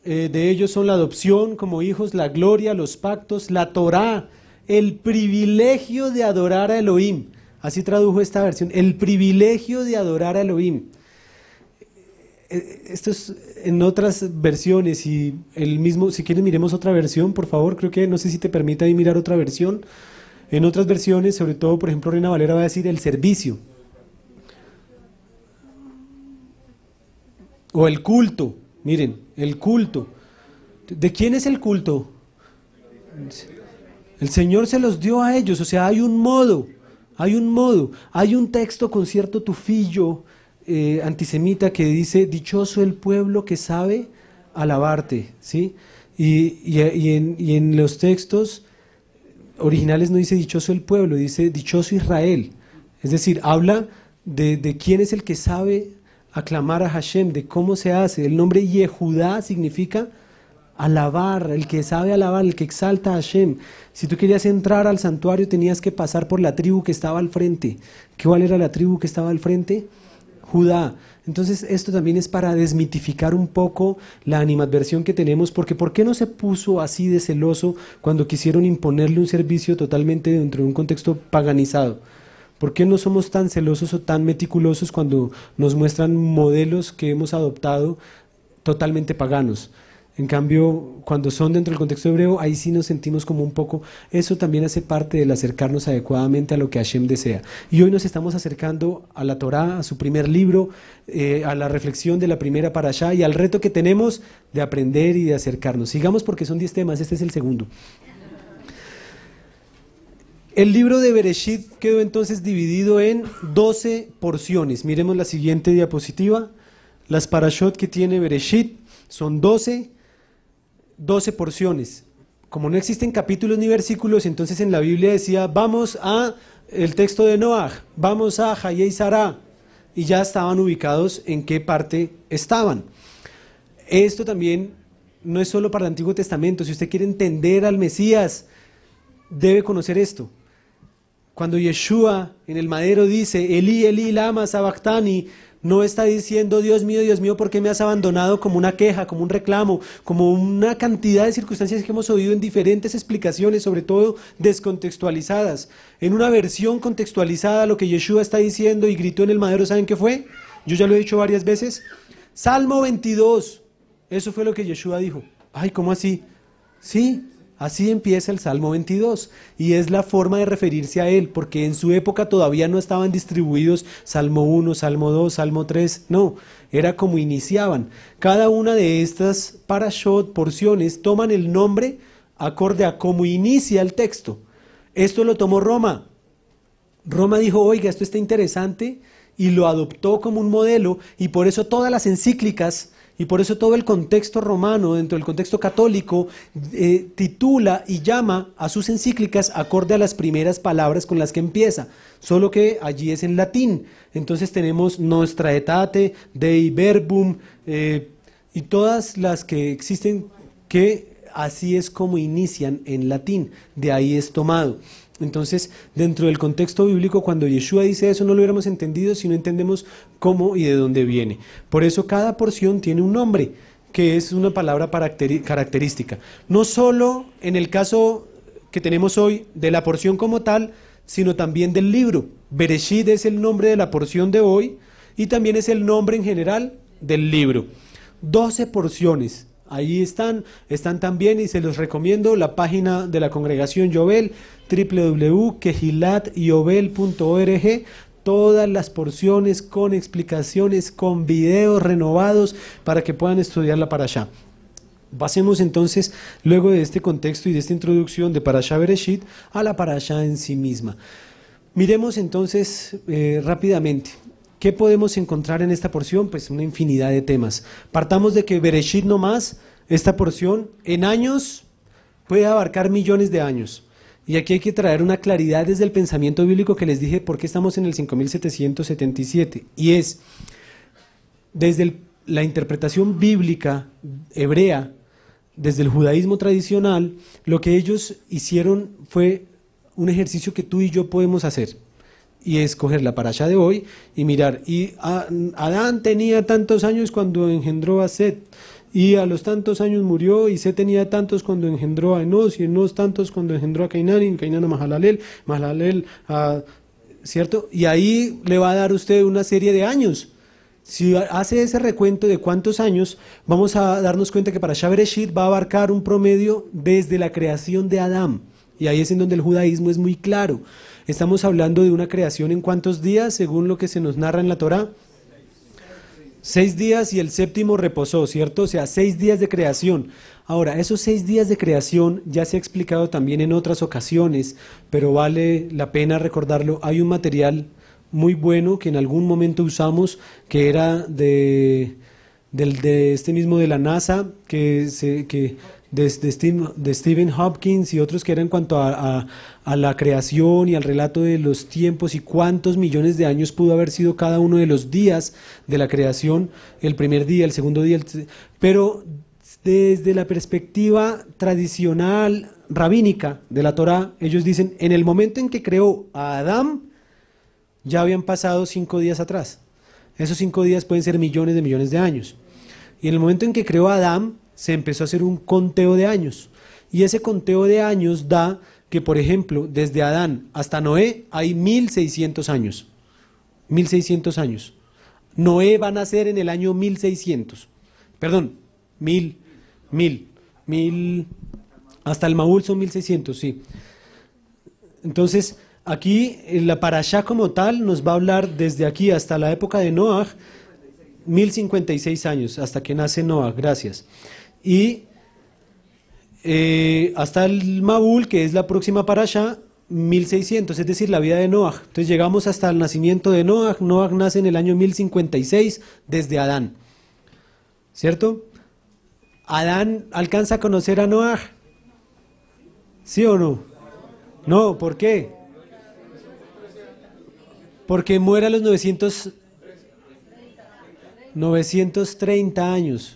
de ellos son la adopción como hijos, la gloria, los pactos, la Torá, el privilegio de adorar a Elohim. Así tradujo esta versión, el privilegio de adorar a Elohim. Esto es en otras versiones, y el mismo, si quieren miremos otra versión, por favor, creo que, no sé si te permite ahí mirar otra versión. En otras versiones, sobre todo, por ejemplo, Reina Valera va a decir el servicio. O el culto, miren, el culto. ¿De quién es el culto? El Señor se los dio a ellos, o sea, hay un modo, hay un texto con cierto tufillo antisemita que dice, dichoso el pueblo que sabe alabarte, ¿sí? Y en los textos originales no dice dichoso el pueblo, dice dichoso Israel, es decir, habla de quién es el que sabe aclamar a Hashem, de cómo se hace. El nombre Yehudá significa alabar, el que sabe alabar, el que exalta a Hashem. Si tú querías entrar al santuario tenías que pasar por la tribu que estaba al frente. ¿Cuál era la tribu que estaba al frente? Judá. Entonces esto también es para desmitificar un poco la animadversión que tenemos, porque ¿por qué no se puso así de celoso cuando quisieron imponerle un servicio totalmente dentro de un contexto paganizado? ¿Por qué no somos tan celosos o tan meticulosos cuando nos muestran modelos que hemos adoptado totalmente paganos? En cambio, cuando son dentro del contexto hebreo, ahí sí nos sentimos como un poco, eso también hace parte del acercarnos adecuadamente a lo que Hashem desea. Y hoy nos estamos acercando a la Torá, a su primer libro, a la reflexión de la primera parashá y al reto que tenemos de aprender y de acercarnos. Sigamos porque son 10 temas, este es el segundo. El libro de Bereshit quedó entonces dividido en 12 porciones. Miremos la siguiente diapositiva. Las parashot que tiene Bereshit son 12 porciones. Como no existen capítulos ni versículos, entonces en la Biblia decía, vamos a el texto de Noaj, vamos a Hayei Sará, y ya estaban ubicados en qué parte estaban. Esto también no es solo para el Antiguo Testamento. Si usted quiere entender al Mesías, debe conocer esto. Cuando Yeshua en el madero dice, Elí, Elí, lama sabactani, no está diciendo, Dios mío, ¿por qué me has abandonado? Como una queja, como un reclamo, como una cantidad de circunstancias que hemos oído en diferentes explicaciones, sobre todo descontextualizadas. En una versión contextualizada, lo que Yeshua está diciendo y gritó en el madero, ¿saben qué fue? Yo ya lo he dicho varias veces. Salmo 22. Eso fue lo que Yeshua dijo. Ay, ¿cómo así? Sí, así empieza el Salmo 22 y es la forma de referirse a él, porque en su época todavía no estaban distribuidos Salmo 1, Salmo 2, Salmo 3, no, era como iniciaban. Cada una de estas parashot, porciones, toman el nombre acorde a cómo inicia el texto. Esto lo tomó Roma. Roma dijo, oiga, esto está interesante, y lo adoptó como un modelo, y por eso todas las encíclicas, y por eso todo el contexto romano, dentro del contexto católico, titula y llama a sus encíclicas acorde a las primeras palabras con las que empieza, solo que allí es en latín. Entonces tenemos Nostra Aetate, Dei Verbum, y todas las que existen, que así es como inician en latín, de ahí es tomado. Entonces, dentro del contexto bíblico, cuando Yeshua dice eso, no lo hubiéramos entendido si no entendemos cómo y de dónde viene. Por eso cada porción tiene un nombre, que es una palabra característica. No solo en el caso que tenemos hoy de la porción como tal, sino también del libro. Bereshit es el nombre de la porción de hoy y también es el nombre en general del libro. 12 porciones. Ahí están también, y se los recomiendo, la página de la congregación Yobel, www.kehilatyobel.org, todas las porciones con explicaciones, con videos renovados para que puedan estudiar la parashá. Pasemos entonces, luego de este contexto y de esta introducción de Parashá Bereshit, a la parashá en sí misma. Miremos entonces rápidamente. ¿Qué podemos encontrar en esta porción? Pues una infinidad de temas. Partamos de que Bereshit nomás, esta porción, en años puede abarcar millones de años. Y aquí hay que traer una claridad desde el pensamiento bíblico que les dije por qué estamos en el 5777. Y es, desde la interpretación bíblica hebrea, desde el judaísmo tradicional, lo que ellos hicieron fue un ejercicio que tú y yo podemos hacer. Y es coger la parashá de hoy y mirar, y Adán tenía tantos años cuando engendró a Set, y a los tantos años murió, y Set tenía tantos cuando engendró a Enos, y Enos tantos cuando engendró a Cainán, y Cainán a Mahalalel, Mahalalel a... ¿cierto? Y ahí le va a dar usted una serie de años. Si hace ese recuento de cuántos años, vamos a darnos cuenta que Parashá Bereshit va a abarcar un promedio desde la creación de Adán, y ahí es en donde el judaísmo es muy claro. Estamos hablando de una creación en cuántos días, según lo que se nos narra en la Torá. 6 días y el séptimo reposó, ¿cierto? O sea, 6 días de creación. Ahora, esos 6 días de creación ya se ha explicado también en otras ocasiones, pero vale la pena recordarlo. Hay un material muy bueno que en algún momento usamos, que era de este mismo de la NASA, de Stephen Hopkins y otros, que era en cuanto a la creación y al relato de los tiempos y cuántos millones de años pudo haber sido cada uno de los días de la creación, el primer día, el segundo día, pero desde la perspectiva tradicional rabínica de la Torá, ellos dicen, en el momento en que creó a Adán, ya habían pasado 5 días atrás. Esos 5 días pueden ser millones de años. Y en el momento en que creó a Adán, se empezó a hacer un conteo de años. Y ese conteo de años da que, por ejemplo, desde Adán hasta Noé hay 1600 años. 1600 años. Noé va a nacer en el año 1600. Perdón, mil. Hasta el Maúl son 1600, sí. Entonces, aquí la parashá como tal nos va a hablar desde aquí hasta la época de Noaj, 1056 años, hasta que nace Noaj, gracias. Y hasta el Maúl, que es la próxima parashá, 1600, es decir, la vida de Noaj. Entonces llegamos hasta el nacimiento de Noaj. Noaj nace en el año 1056 desde Adán, ¿cierto? ¿Adán alcanza a conocer a Noaj? ¿Sí o no? No, ¿por qué? Porque muere a los 930 años.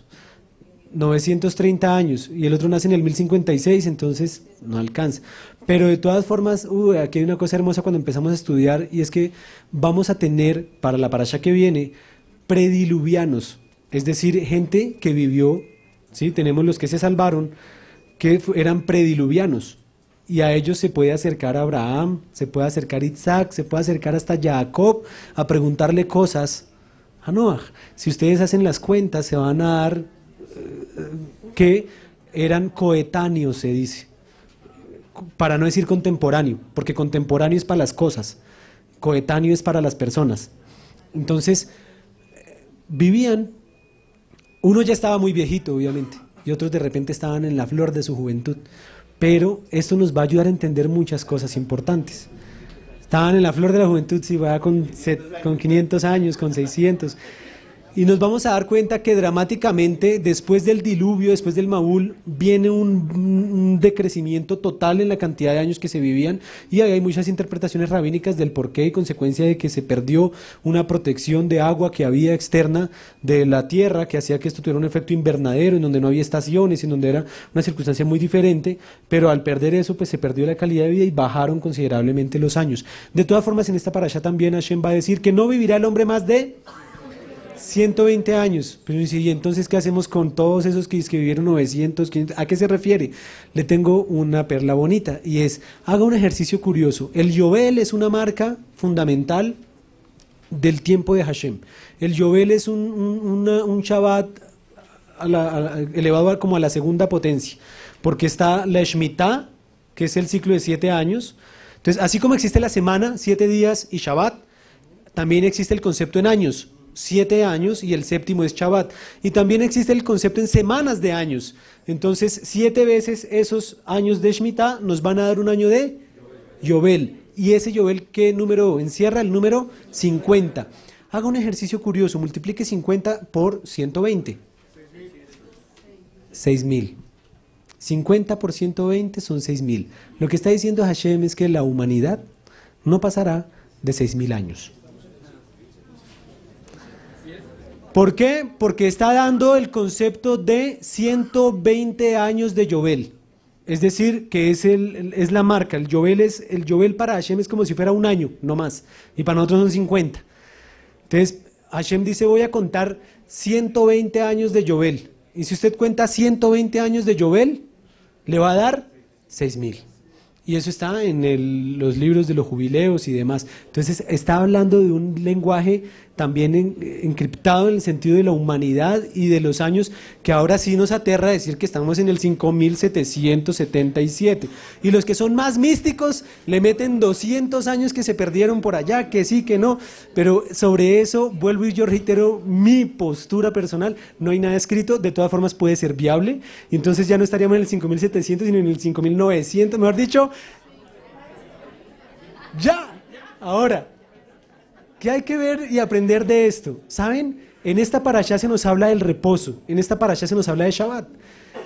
930 años, y el otro nace en el 1056, entonces no alcanza. Pero de todas formas, aquí hay una cosa hermosa cuando empezamos a estudiar, y es que vamos a tener, para la parashá que viene, prediluvianos, es decir, gente que vivió, ¿sí? Tenemos los que se salvaron, que eran prediluvianos, y a ellos se puede acercar Abraham, se puede acercar Isaac, se puede acercar hasta Jacob, a preguntarle cosas a Noaj. Si ustedes hacen las cuentas, se van a dar que eran coetáneos, se dice, para no decir contemporáneo, porque contemporáneo es para las cosas, coetáneo es para las personas. Entonces, vivían, uno ya estaba muy viejito, obviamente, y otros de repente estaban en la flor de su juventud, pero esto nos va a ayudar a entender muchas cosas importantes. Estaban en la flor de la juventud, si va con 500 años, con 600. Y nos vamos a dar cuenta que dramáticamente, después del diluvio, después del Mabul, viene un decrecimiento total en la cantidad de años que se vivían, y ahí hay muchas interpretaciones rabínicas del porqué y consecuencia de que se perdió una protección de agua que había externa de la tierra, que hacía que esto tuviera un efecto invernadero, en donde no había estaciones, en donde era una circunstancia muy diferente, pero al perder eso, pues se perdió la calidad de vida y bajaron considerablemente los años. De todas formas, en esta parasha también Hashem va a decir que no vivirá el hombre más de 120 años, pero ¿y entonces qué hacemos con todos esos que vivieron 900, 500? ¿A qué se refiere? Le tengo una perla bonita, y es, haga un ejercicio curioso. El Yobel es una marca fundamental del tiempo de Hashem. El Yobel es un Shabbat elevado como a la segunda potencia, porque está la Shemitah, que es el ciclo de 7 años. Entonces, así como existe la semana, 7 días y Shabbat, también existe el concepto en años, 7 años, y el séptimo es Shabbat. Y también existe el concepto en semanas de años. Entonces, 7 veces esos años de Shemitah nos van a dar un año de Yobel. Y ese Yobel, ¿qué número encierra? El número 50. Haga un ejercicio curioso, multiplique 50 por 120. 6.000. 50 por 120 son 6.000. Lo que está diciendo Hashem es que la humanidad no pasará de 6.000 años. ¿Por qué? Porque está dando el concepto de 120 años de Yobel. Es decir, que es la marca. El Yobel para Hashem es como si fuera un año, no más. Y para nosotros son 50. Entonces, Hashem dice, voy a contar 120 años de Yobel. Y si usted cuenta 120 años de Yobel, le va a dar 6.000. Y eso está en los libros de los jubileos y demás. Entonces está hablando de un lenguaje también encriptado en el sentido de la humanidad y de los años, que ahora sí nos aterra decir que estamos en el 5.777. Y los que son más místicos le meten 200 años que se perdieron por allá, que sí, que no. Pero sobre eso, vuelvo y yo reitero mi postura personal, no hay nada escrito, de todas formas puede ser viable. Y entonces ya no estaríamos en el 5.700, sino en el 5.900, mejor dicho. ¡Ya! Ahora, ¿qué hay que ver y aprender de esto? ¿Saben? En esta parashá se nos habla del reposo, en esta parashá se nos habla de Shabbat.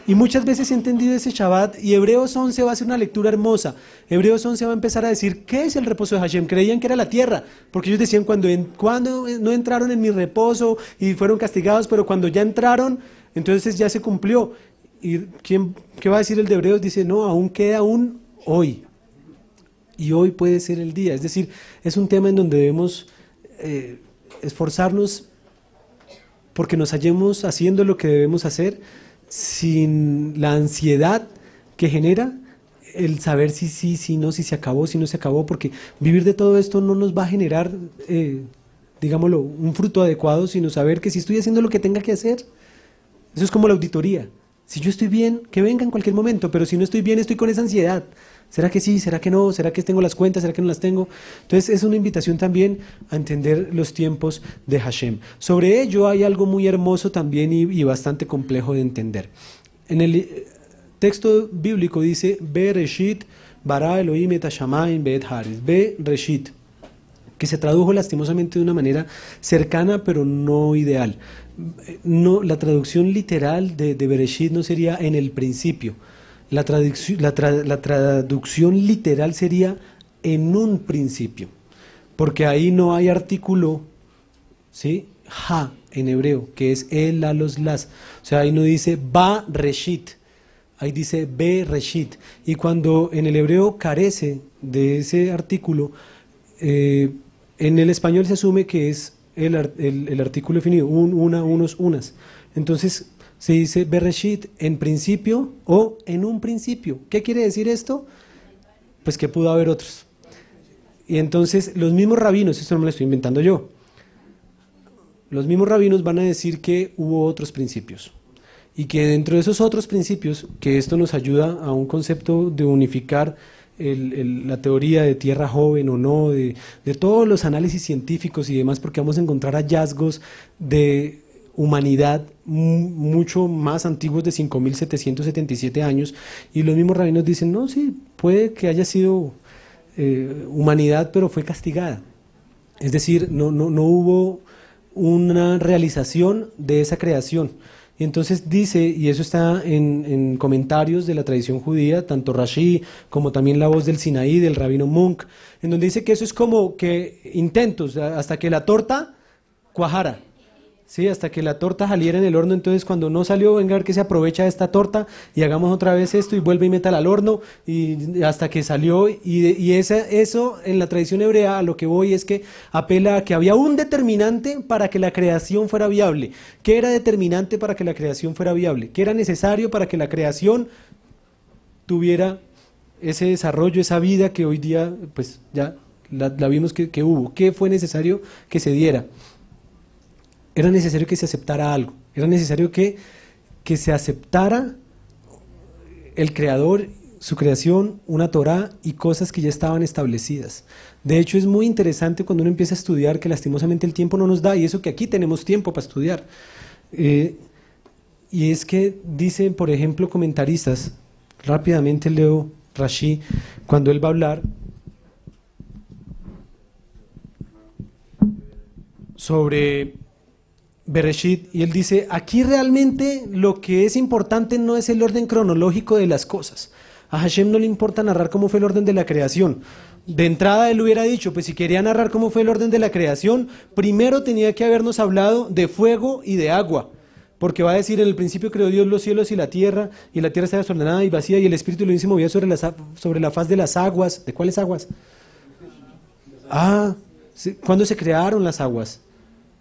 Y muchas veces he entendido ese Shabbat, y Hebreos 11 va a ser una lectura hermosa. Hebreos 11 va a empezar a decir, ¿qué es el reposo de Hashem? Creían que era la tierra, porque ellos decían, cuando no entraron en mi reposo y fueron castigados, pero cuando ya entraron, entonces ya se cumplió. ¿Y qué va a decir el de Hebreos? Dice, no, aún queda un hoy. Y hoy puede ser el día. Es decir, es un tema en donde debemos esforzarnos porque nos hallemos haciendo lo que debemos hacer sin la ansiedad que genera el saber si sí, si no, si se acabó, si no se acabó, porque vivir de todo esto no nos va a generar, digámoslo, un fruto adecuado, sino saber que si estoy haciendo lo que tenga que hacer, eso es como la auditoría. Si yo estoy bien, que venga en cualquier momento, pero si no estoy bien, estoy con esa ansiedad. ¿Será que sí? ¿Será que no? ¿Será que tengo las cuentas? ¿Será que no las tengo? Entonces es una invitación también a entender los tiempos de Hashem. Sobre ello hay algo muy hermoso también y bastante complejo de entender. En el texto bíblico dice, Bereshit bara Elohim et hashamayim be'et haaretz. Bereshit, que se tradujo lastimosamente de una manera cercana pero no ideal. No, la traducción literal de Bereshit no sería en el principio. La traducción literal sería en un principio, porque ahí no hay artículo, ¿sí? Ha en hebreo, que es el, la, los, las. O sea, ahí no dice ba reshit, ahí dice be reshit. Y cuando en el hebreo carece de ese artículo, en el español se asume que es el artículo definido, una, unos, unas. Entonces se dice Bereshit, en principio o en un principio. ¿Qué quiere decir esto? Pues que pudo haber otros. Y entonces los mismos rabinos, esto no me lo estoy inventando yo, los mismos rabinos van a decir que hubo otros principios y que dentro de esos otros principios, que esto nos ayuda a un concepto de unificar la teoría de tierra joven o no, de todos los análisis científicos y demás, porque vamos a encontrar hallazgos de humanidad mucho más antiguos de 5.777 años, y los mismos rabinos dicen, no, sí, puede que haya sido humanidad, pero fue castigada. Es decir, no hubo una realización de esa creación. Y entonces dice, y eso está en comentarios de la tradición judía, tanto Rashi como también la voz del Sinaí, del rabino Munk, en donde dice que eso es como que intentos, hasta que la torta cuajara, ¿sí? Hasta que la torta saliera en el horno. Entonces cuando no salió, venga a ver que se aprovecha de esta torta y hagamos otra vez esto y vuelve y métala al horno, y hasta que salió. Y eso en la tradición hebrea, a lo que voy es que apela a que había un determinante para que la creación fuera viable. ¿Qué era determinante para que la creación fuera viable? ¿Qué era necesario para que la creación tuviera ese desarrollo, esa vida que hoy día pues ya la vimos que hubo? ¿Qué fue necesario que se diera? Era necesario que se aceptara algo, era necesario que se aceptara el Creador, su creación, una Torá y cosas que ya estaban establecidas. De hecho, es muy interesante cuando uno empieza a estudiar, que lastimosamente el tiempo no nos da, y eso que aquí tenemos tiempo para estudiar. Y es que dicen, por ejemplo, comentaristas, rápidamente leo Rashi, cuando él va a hablar sobre Bereshit, y él dice, aquí realmente lo que es importante no es el orden cronológico de las cosas. A Hashem no le importa narrar cómo fue el orden de la creación. De entrada él hubiera dicho, pues si quería narrar cómo fue el orden de la creación, primero tenía que habernos hablado de fuego y de agua, porque va a decir, en el principio creó Dios los cielos y la tierra estaba desordenada y vacía, y el Espíritu lo se movía sobre la faz de las aguas. ¿De cuáles aguas? ¿Cuándo se crearon las aguas?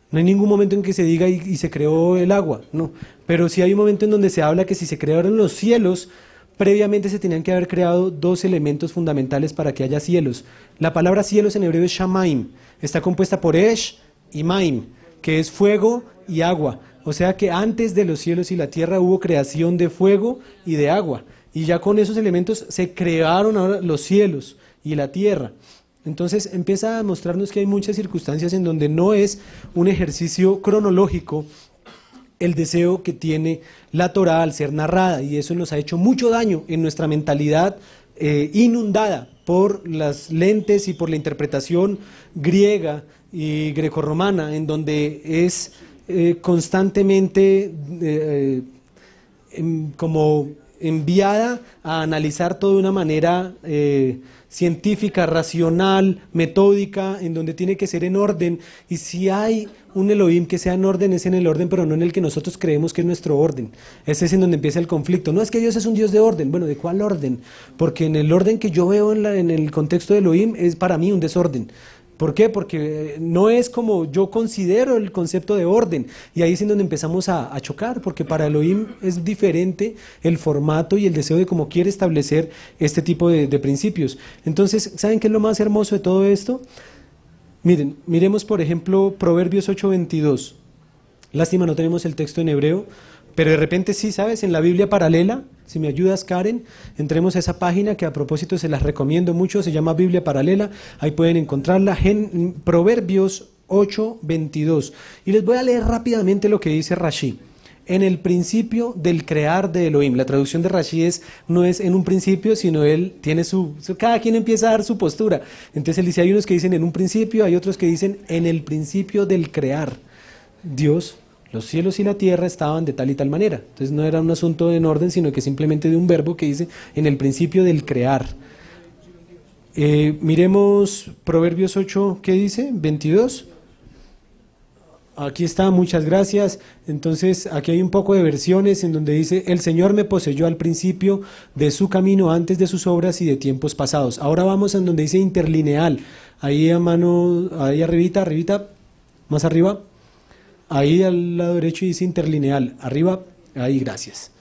No hay ningún momento en que se diga y se creó el agua, no. Pero sí hay un momento en donde se habla que si se crearon los cielos, previamente se tenían que haber creado dos elementos fundamentales para que haya cielos. La palabra cielos en hebreo es shamaim, está compuesta por esh y maim, que es fuego y agua. O sea que antes de los cielos y la tierra hubo creación de fuego y de agua. Y ya con esos elementos se crearon ahora los cielos y la tierra. Entonces empieza a mostrarnos que hay muchas circunstancias en donde no es un ejercicio cronológico el deseo que tiene la Torá al ser narrada, y eso nos ha hecho mucho daño en nuestra mentalidad inundada por las lentes y por la interpretación griega y grecorromana, en donde es constantemente como enviada a analizar todo de una manera científica, racional, metódica, en donde tiene que ser en orden. Y si hay un Elohim que sea en orden, es en el orden, pero no en el que nosotros creemos que es nuestro orden. Ese es en donde empieza el conflicto. No es que Dios es un Dios de orden. Bueno, ¿de cuál orden? Porque en el orden que yo veo en el contexto de Elohim es para mí un desorden. ¿Por qué? Porque no es como yo considero el concepto de orden, y ahí es en donde empezamos a chocar, porque para Elohim es diferente el formato y el deseo de cómo quiere establecer este tipo de principios. Entonces, ¿saben qué es lo más hermoso de todo esto? Miren, miremos por ejemplo Proverbios 8:22. Lástima, no tenemos el texto en hebreo, pero de repente sí, ¿sabes? En la Biblia paralela, si me ayudas, Karen, entremos a esa página que a propósito se las recomiendo mucho, se llama Biblia Paralela, ahí pueden encontrarla, Proverbios 8:22. Y les voy a leer rápidamente lo que dice Rashi. En el principio del crear de Elohim. La traducción de Rashi no es en un principio, sino él tiene cada quien empieza a dar su postura. Entonces él dice, hay unos que dicen en un principio, hay otros que dicen en el principio del crear. Dios, los cielos y la tierra estaban de tal y tal manera. Entonces no era un asunto en orden, sino que simplemente de un verbo que dice en el principio del crear. Miremos Proverbios 8, ¿qué dice? 22. Aquí está, muchas gracias. Entonces aquí hay un poco de versiones en donde dice, el Señor me poseyó al principio de su camino, antes de sus obras y de tiempos pasados. Ahora vamos en donde dice interlineal. Ahí a mano, ahí arribita, más arriba. Ahí al lado derecho dice interlineal, arriba, ahí, gracias.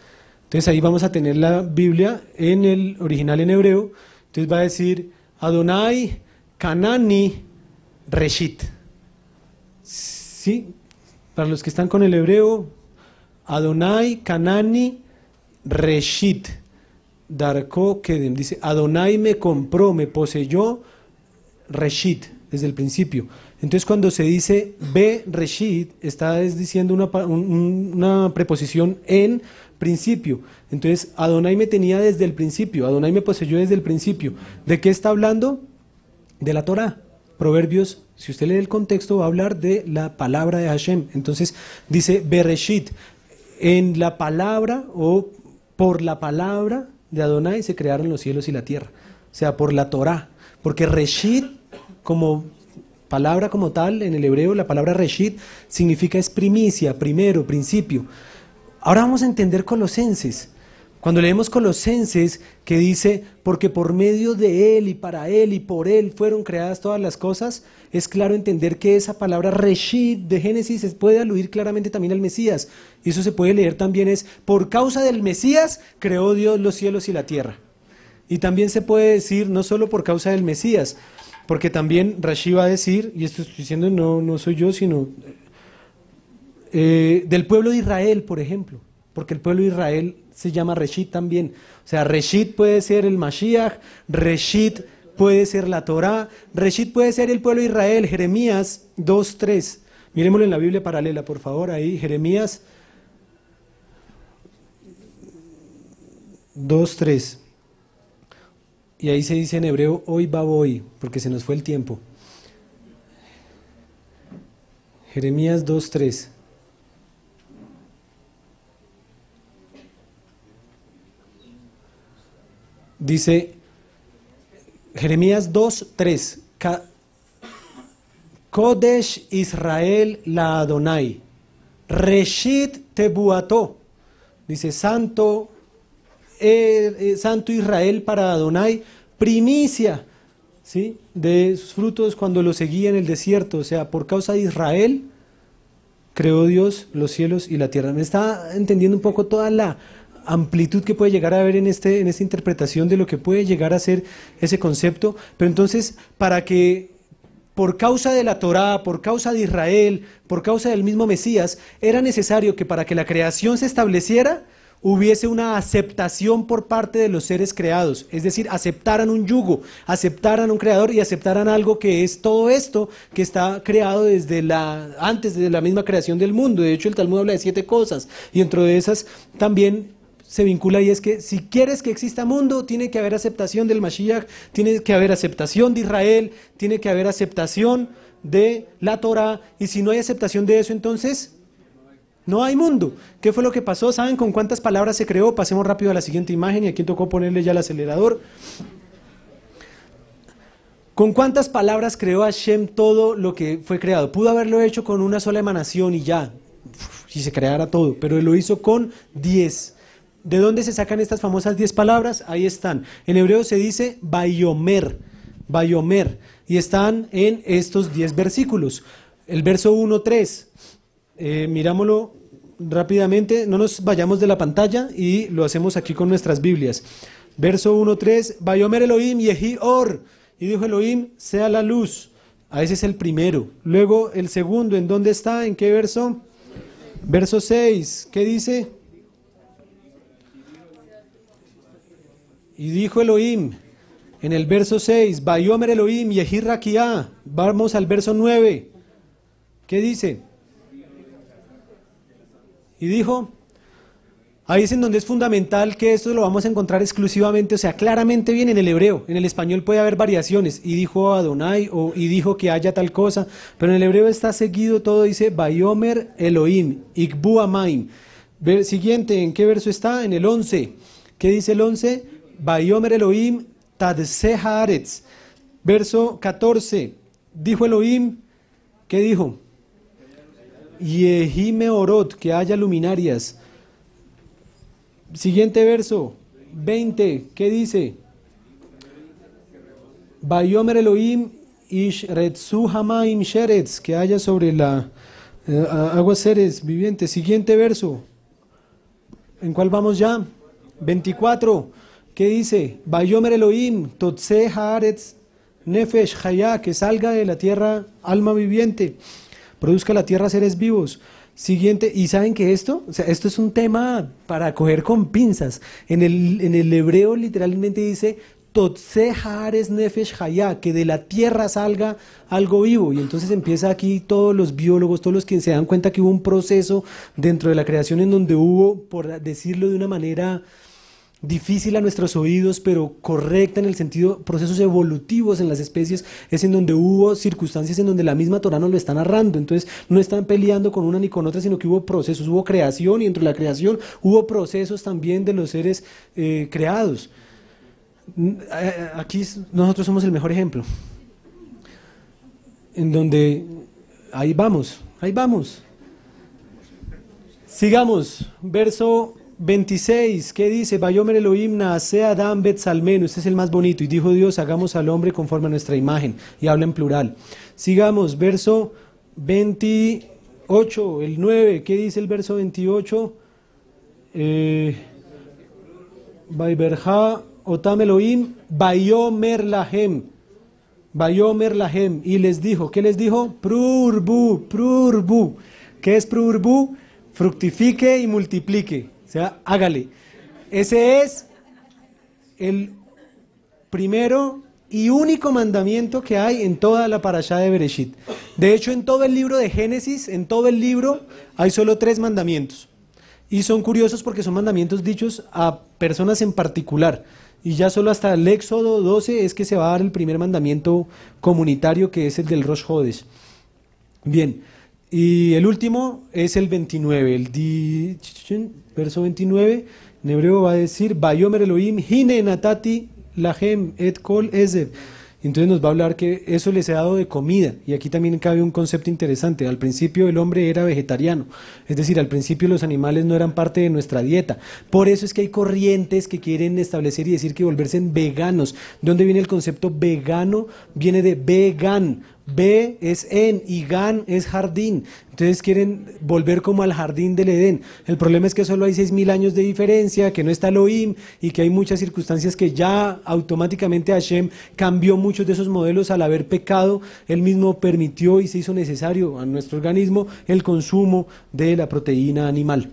Entonces ahí vamos a tener la Biblia en el original en hebreo. Entonces va a decir Adonai Kanani Reshit. ¿Sí? Para los que están con el hebreo, Adonai, Kanani, Reshit, Darko Kedem. Dice, Adonai me compró, me poseyó, Reshit, desde el principio. Entonces cuando se dice Be Reshit, está diciendo una preposición en principio. Entonces Adonai me tenía desde el principio, Adonai me poseyó desde el principio. ¿De qué está hablando? De la Torá. Proverbios, si usted lee el contexto, va a hablar de la palabra de Hashem. Entonces dice Bereshit, en la palabra o por la palabra de Adonai se crearon los cielos y la tierra. O sea, por la Torá. Porque Reshit, como palabra como tal, en el hebreo, la palabra Reshit significa es primicia, primero, principio. Ahora vamos a entender Colosenses. Cuando leemos Colosenses, que dice, porque por medio de Él y para Él y por Él fueron creadas todas las cosas, es claro entender que esa palabra Reshit de Génesis puede aludir claramente también al Mesías. Y eso se puede leer también es, por causa del Mesías creó Dios los cielos y la tierra. Y también se puede decir, no solo por causa del Mesías, porque también Rashi va a decir, y esto estoy diciendo no soy yo, sino del pueblo de Israel, por ejemplo, porque el pueblo de Israel se llama Reshit también. O sea, Reshit puede ser el Mashiach, Reshit puede ser la Torá, Reshit puede ser el pueblo de Israel. Jeremías 2:3. Miremoslo en la Biblia paralela, por favor, ahí, Jeremías 2:3. Y ahí se dice en hebreo, hoy va voy, porque se nos fue el tiempo. Jeremías 2:3. Dice, Jeremías 2:3, Kodesh Israel la Adonai, Reshit Tebuato. Dice, santo Israel para Adonai, primicia, ¿sí?, de sus frutos cuando lo seguía en el desierto. O sea, por causa de Israel creó Dios los cielos y la tierra. ¿Me está entendiendo un poco toda la amplitud que puede llegar a haber en esta interpretación de lo que puede llegar a ser ese concepto? Pero entonces, para que por causa de la Torá, por causa de Israel, por causa del mismo Mesías, era necesario que para que la creación se estableciera, hubiese una aceptación por parte de los seres creados, es decir, aceptaran un yugo, aceptaran un creador y aceptaran algo que es todo esto que está creado antes de la misma creación del mundo. De hecho, el Talmud habla de 7 cosas y dentro de esas también se vincula, y es que si quieres que exista mundo, tiene que haber aceptación del Mashiach, tiene que haber aceptación de Israel, tiene que haber aceptación de la Torah, y si no hay aceptación de eso, entonces no hay mundo. ¿Qué fue lo que pasó? ¿Saben con cuántas palabras se creó? Pasemos rápido a la siguiente imagen, y aquí tocó ponerle ya el acelerador. ¿Con cuántas palabras creó Hashem todo lo que fue creado? Pudo haberlo hecho con una sola emanación y ya, si se creara todo, pero él lo hizo con 10. ¿De dónde se sacan estas famosas 10 palabras? Ahí están. En hebreo se dice Bayomer, Bayomer, y están en estos 10 versículos. El verso 1-3, mirámoslo rápidamente, no nos vayamos de la pantalla y lo hacemos aquí con nuestras Biblias. Verso 1-3, Bayomer Elohim Yehi Or, y dijo Elohim, sea la luz. A ese es el primero. Luego el segundo, ¿en dónde está? ¿En qué verso? Verso 6, ¿qué dice? Y dijo Elohim, en el verso 6, Bayomer Elohim Yehi Rakia. Vamos al verso 9. ¿Qué dice? Y dijo, ahí es en donde es fundamental que esto lo vamos a encontrar exclusivamente, o sea, claramente bien en el hebreo. En el español puede haber variaciones, y dijo Adonai, y dijo que haya tal cosa, pero en el hebreo está seguido todo, dice, Bayomer Elohim, Ikbu Amaim. Siguiente, ¿en qué verso está? En el 11. ¿Qué dice el 11? Bayomer Elohim Tadse Haaretz. Verso 14. Dijo Elohim, ¿qué dijo? Yehi Meorot, que haya luminarias. Siguiente verso, 20. ¿Qué dice? Bayomer Elohim Ish Retzu Hamaim Sheretz, que haya sobre la aguas seres vivientes. Siguiente verso. ¿En cuál vamos ya? 24. ¿Qué dice? Bayomer Elohim, Totse Haaretz, Nefesh Hayá, que salga de la tierra alma viviente, produzca la tierra seres vivos. Siguiente, y saben que esto, o sea, esto es un tema para coger con pinzas. En el hebreo literalmente dice Totse haaretz nefesh hayá, que de la tierra salga algo vivo. Y entonces empieza aquí todos los biólogos, todos los que se dan cuenta que hubo un proceso dentro de la creación en donde hubo, por decirlo de una manera difícil a nuestros oídos, pero correcta en el sentido, procesos evolutivos en las especies, es en donde hubo circunstancias en donde la misma Torá nos lo está narrando. Entonces no están peleando con una ni con otra, sino que hubo procesos, hubo creación, y dentro de la creación hubo procesos también de los seres creados. Aquí nosotros somos el mejor ejemplo, en donde ahí vamos. Sigamos, verso 26, ¿qué dice? Vayomer Elohim naaseh Adam betzalmenu, este es el más bonito, y dijo Dios, hagamos al hombre conforme a nuestra imagen, y habla en plural. Sigamos, verso 28, el 9, ¿qué dice el verso 28? Vaiberja Otam Elohim, Vayomer Lahem, y les dijo, ¿qué les dijo? Prurbu. ¿Qué es prurbu? Fructifique y multiplique, o sea, hágale. Ese es el primero y único mandamiento que hay en toda la parashá de Bereshit. De hecho, en todo el libro de Génesis, en todo el libro, hay solo 3 mandamientos. Y son curiosos porque son mandamientos dichos a personas en particular. Y ya solo hasta el Éxodo 12 es que se va a dar el primer mandamiento comunitario, que es el del Rosh Hodesh. Bien, y el último es el 29, verso 29, en hebreo va a decir, Vayomer Elohim, hine natati lahem et kol ezeb. Entonces nos va a hablar que eso les he dado de comida, y aquí también cabe un concepto interesante. Al principio el hombre era vegetariano, es decir, al principio los animales no eran parte de nuestra dieta. Por eso es que hay corrientes que quieren establecer y decir que volverse veganos. ¿De dónde viene el concepto vegano? Viene de vegan. Be es en y gan es jardín. Entonces quieren volver como al jardín del Edén. El problema es que solo hay 6.000 años de diferencia, que no está Elohim, y que hay muchas circunstancias que ya automáticamente Hashem cambió muchos de esos modelos al haber pecado. Él mismo permitió y se hizo necesario a nuestro organismo el consumo de la proteína animal.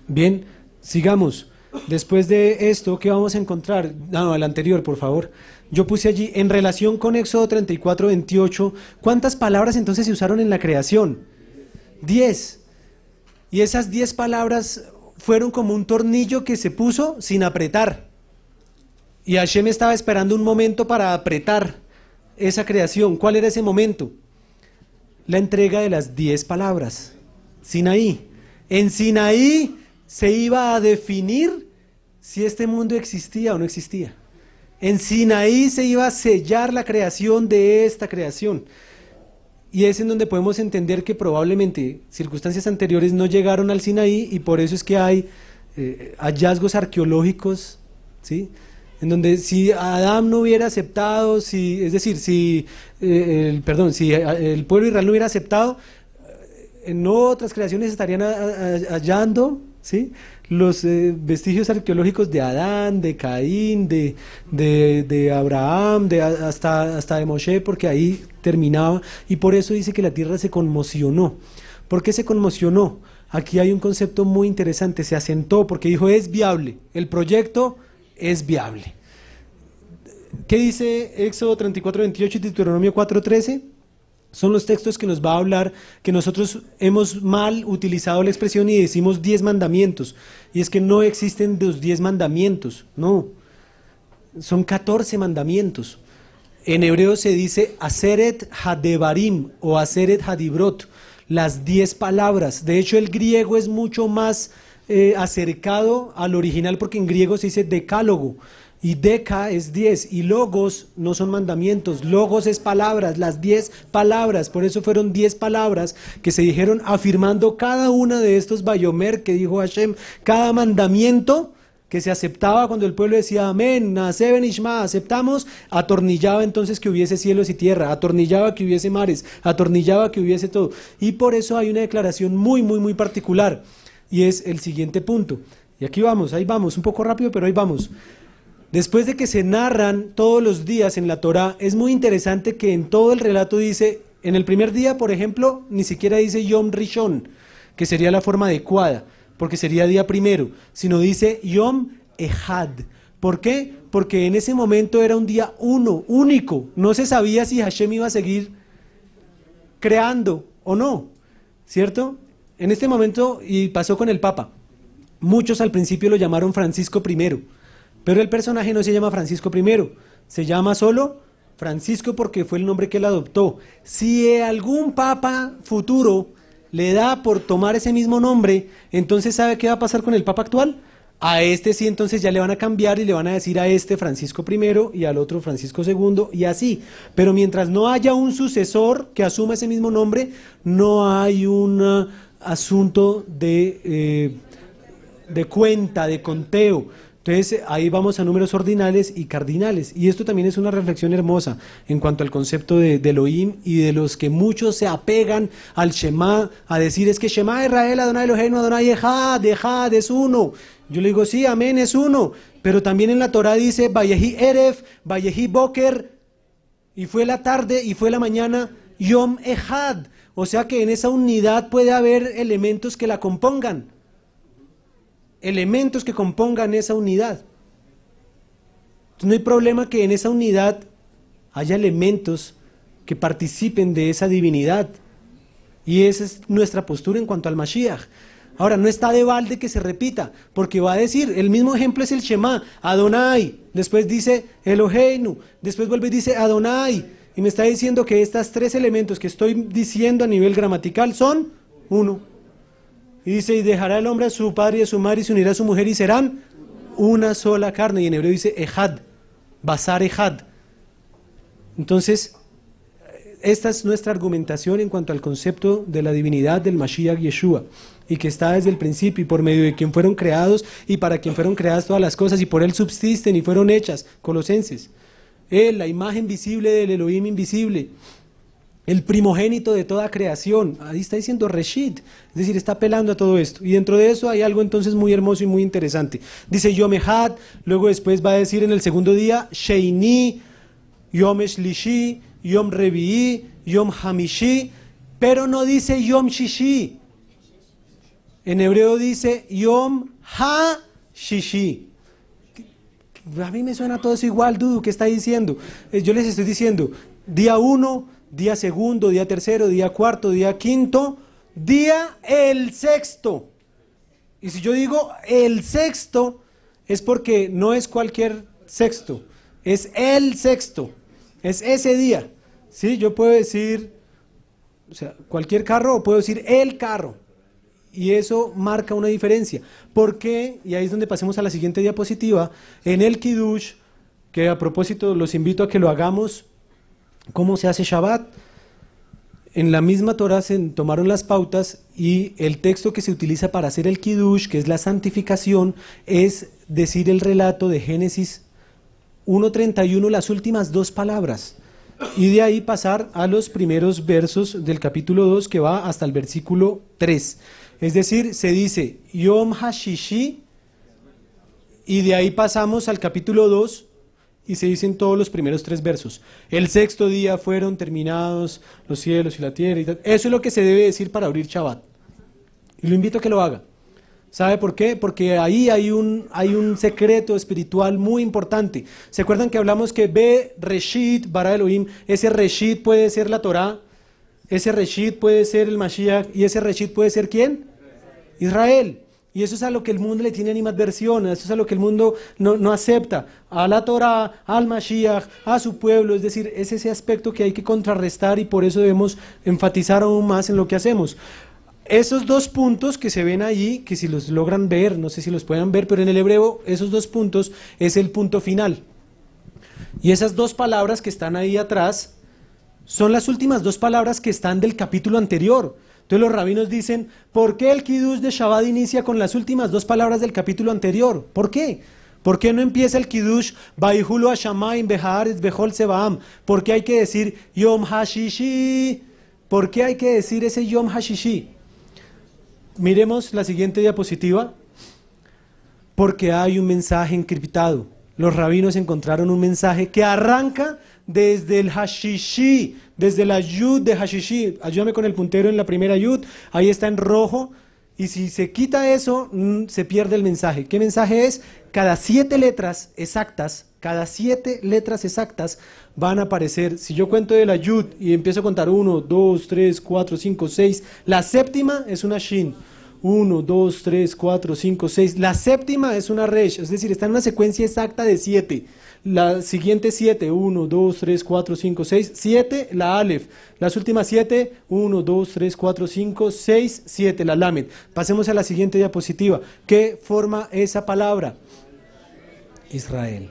Bien, sigamos. Después de esto, ¿qué vamos a encontrar? No, el anterior, por favor. Yo puse allí, en relación con Éxodo 34, 28, ¿cuántas palabras entonces se usaron en la creación? 10. Y esas 10 palabras fueron como un tornillo que se puso sin apretar. Y Hashem estaba esperando un momento para apretar esa creación. ¿Cuál era ese momento? La entrega de las 10 palabras. Sinaí. En Sinaí se iba a definir si este mundo existía o no existía. En Sinaí se iba a sellar la creación de esta creación. Y es en donde podemos entender que probablemente circunstancias anteriores no llegaron al Sinaí, y por eso es que hay hallazgos arqueológicos, ¿sí? En donde si Adán no hubiera aceptado, si el pueblo de Israel no hubiera aceptado, en otras creaciones estarían hallando, ¿sí?, los vestigios arqueológicos de Adán, de Caín, de Abraham, hasta de Moshe, porque ahí terminaba, y por eso dice que la tierra se conmocionó. ¿Por qué se conmocionó? Aquí hay un concepto muy interesante, se asentó porque dijo, es viable, el proyecto es viable. ¿Qué dice Éxodo 34, 28 y Deuteronomio 4, 13? Son los textos que nos va a hablar que nosotros hemos mal utilizado la expresión y decimos 10 mandamientos. Y es que no existen los 10 mandamientos, no. Son 14 mandamientos. En hebreo se dice Aseret Hadevarim o Aseret Hadibrot, las 10 palabras. De hecho, el griego es mucho más acercado al original, porque en griego se dice decálogo. Y deca es 10, y logos no son mandamientos, logos es palabras, las 10 palabras. Por eso fueron 10 palabras que se dijeron afirmando cada una de estos Vayomer que dijo Hashem, cada mandamiento que se aceptaba cuando el pueblo decía amén, naaseh benishma, aceptamos, atornillaba entonces que hubiese cielos y tierra, atornillaba que hubiese mares, atornillaba que hubiese todo. Y por eso hay una declaración muy, muy, muy particular, y es el siguiente punto. Y aquí vamos, ahí vamos, un poco rápido, pero ahí vamos. Después de que se narran todos los días en la Torá, es muy interesante que en todo el relato dice En el primer día, por ejemplo, ni siquiera dice Yom Rishon, que sería la forma adecuada, porque sería día primero, sino dice Yom Ehad. ¿Por qué? Porque en ese momento era un día uno, único. No se sabía si Hashem iba a seguir creando o no, ¿cierto? En este momento, y pasó con el Papa, muchos al principio lo llamaron Francisco I, pero el personaje no se llama Francisco I, se llama solo Francisco porque fue el nombre que él adoptó. Si algún Papa futuro le da por tomar ese mismo nombre, entonces ¿sabe qué va a pasar con el Papa actual? A este sí, entonces ya le van a cambiar y le van a decir a este Francisco I y al otro Francisco II y así. Pero mientras no haya un sucesor que asuma ese mismo nombre, no hay un asunto de cuenta, de conteo. Entonces ahí vamos a números ordinales y cardinales. Y esto también es una reflexión hermosa en cuanto al concepto de Elohim y de los que muchos se apegan al Shema, a decir es que Shema Israel, Adonai Eloheinu, Adonai Echad, Echad es uno. Yo le digo, sí, amén, es uno, pero también en la Torah dice, Vayehi Eref, Vayehi Boker, y fue la tarde y fue la mañana, Yom Echad, o sea que en esa unidad puede haber elementos que la compongan, elementos que compongan esa unidad. Entonces no hay problema que en esa unidad haya elementos que participen de esa divinidad, y esa es nuestra postura en cuanto al Mashiach. Ahora, no está de balde que se repita, porque va a decir, el mismo ejemplo es el Shema, Adonai, después dice Eloheinu, después vuelve y dice Adonai, y me está diciendo que estos tres elementos que estoy diciendo a nivel gramatical son uno. Y dice, y dejará el hombre a su padre y a su madre y se unirá a su mujer y serán una sola carne, y en hebreo dice Ejad, Basar Ejad. Entonces, esta es nuestra argumentación en cuanto al concepto de la divinidad del Mashiach Yeshua, y que está desde el principio y por medio de quien fueron creados y para quien fueron creadas todas las cosas y por él subsisten y fueron hechas, Colosenses. Él, la imagen visible del Elohim invisible, el primogénito de toda creación. Ahí está diciendo Reshit, es decir, está apelando a todo esto. Y dentro de eso hay algo entonces muy hermoso y muy interesante. Dice Yom Echad, luego después va a decir en el segundo día Sheini, Yom Shlishi, Yom Revi'i, Yom Hamishi, pero no dice Yom Shishi. En hebreo dice Yom Ha-Shishi. A mí me suena todo eso igual, Dudu, ¿qué está diciendo? Yo les estoy diciendo, día 1, día segundo, día tercero, día cuarto, día quinto, día el sexto. Y si yo digo el sexto, es porque no es cualquier sexto, es el sexto, es ese día. ¿Sí? Yo puedo decir, o sea, cualquier carro o puedo decir el carro. Y eso marca una diferencia. ¿Por qué? Y ahí es donde pasemos a la siguiente diapositiva. En el Kiddush, que a propósito los invito a que lo hagamos, ¿cómo se hace Shabbat? En la misma Torah se tomaron las pautas y el texto que se utiliza para hacer el Kiddush, que es la santificación, es decir el relato de Génesis 1:31, las últimas dos palabras. Y de ahí pasar a los primeros versos del capítulo 2 que va hasta el versículo 3. Es decir, se dice Yom HaShishi y de ahí pasamos al capítulo 2 y se dicen todos los primeros 3 versos. El sexto día fueron terminados los cielos y la tierra y tal. Eso es lo que se debe decir para abrir Shabbat. Y lo invito a que lo haga. ¿Sabe por qué? Porque ahí hay un secreto espiritual muy importante. ¿Se acuerdan que hablamos que Be Reshit bara Elohim? Ese Reshit puede ser la Torah, ese Reshit puede ser el Mashiach, y ese Reshit puede ser ¿quién? Israel. Y eso es a lo que el mundo le tiene animadversión, eso es a lo que el mundo no acepta. A la Torah, al Mashiach, a su pueblo, es decir, es ese aspecto que hay que contrarrestar y por eso debemos enfatizar aún más en lo que hacemos. Esos dos puntos que se ven allí, que si los logran ver, no sé si los puedan ver, pero en el hebreo esos dos puntos es el punto final. Y esas dos palabras que están ahí atrás son las últimas dos palabras que están del capítulo anterior. Entonces los rabinos dicen, ¿por qué el Kiddush de Shabbat inicia con las últimas dos palabras del capítulo anterior? ¿Por qué? ¿Por qué no empieza el Kiddush Vaihulu Hashamayim Behaaretz Behol Tzebaam? ¿Por qué hay que decir Yom HaShishi? ¿Por qué hay que decir ese Yom HaShishi? Miremos la siguiente diapositiva, porque hay un mensaje encriptado. los rabinos encontraron un mensaje que arranca desde el Hashishi, desde la Yud de Hashishi. Ayúdame con el puntero en la primera Yud, ahí está en rojo, y si se quita eso, se pierde el mensaje. ¿Qué mensaje es? Cada 7 letras exactas, van a aparecer. Si yo cuento de la Yud y empiezo a contar 1, 2, 3, 4, 5, 6, la séptima es una Shin. 1, 2, 3, 4, 5, 6. La séptima es una Resh, es decir, está en una secuencia exacta de 7. La siguiente 7, 1, 2, 3, 4, 5, 6, 7, la Aleph. Las últimas 7, 1, 2, 3, 4, 5, 6, 7, la Lamed. Pasemos a la siguiente diapositiva. ¿Qué forma esa palabra? Israel.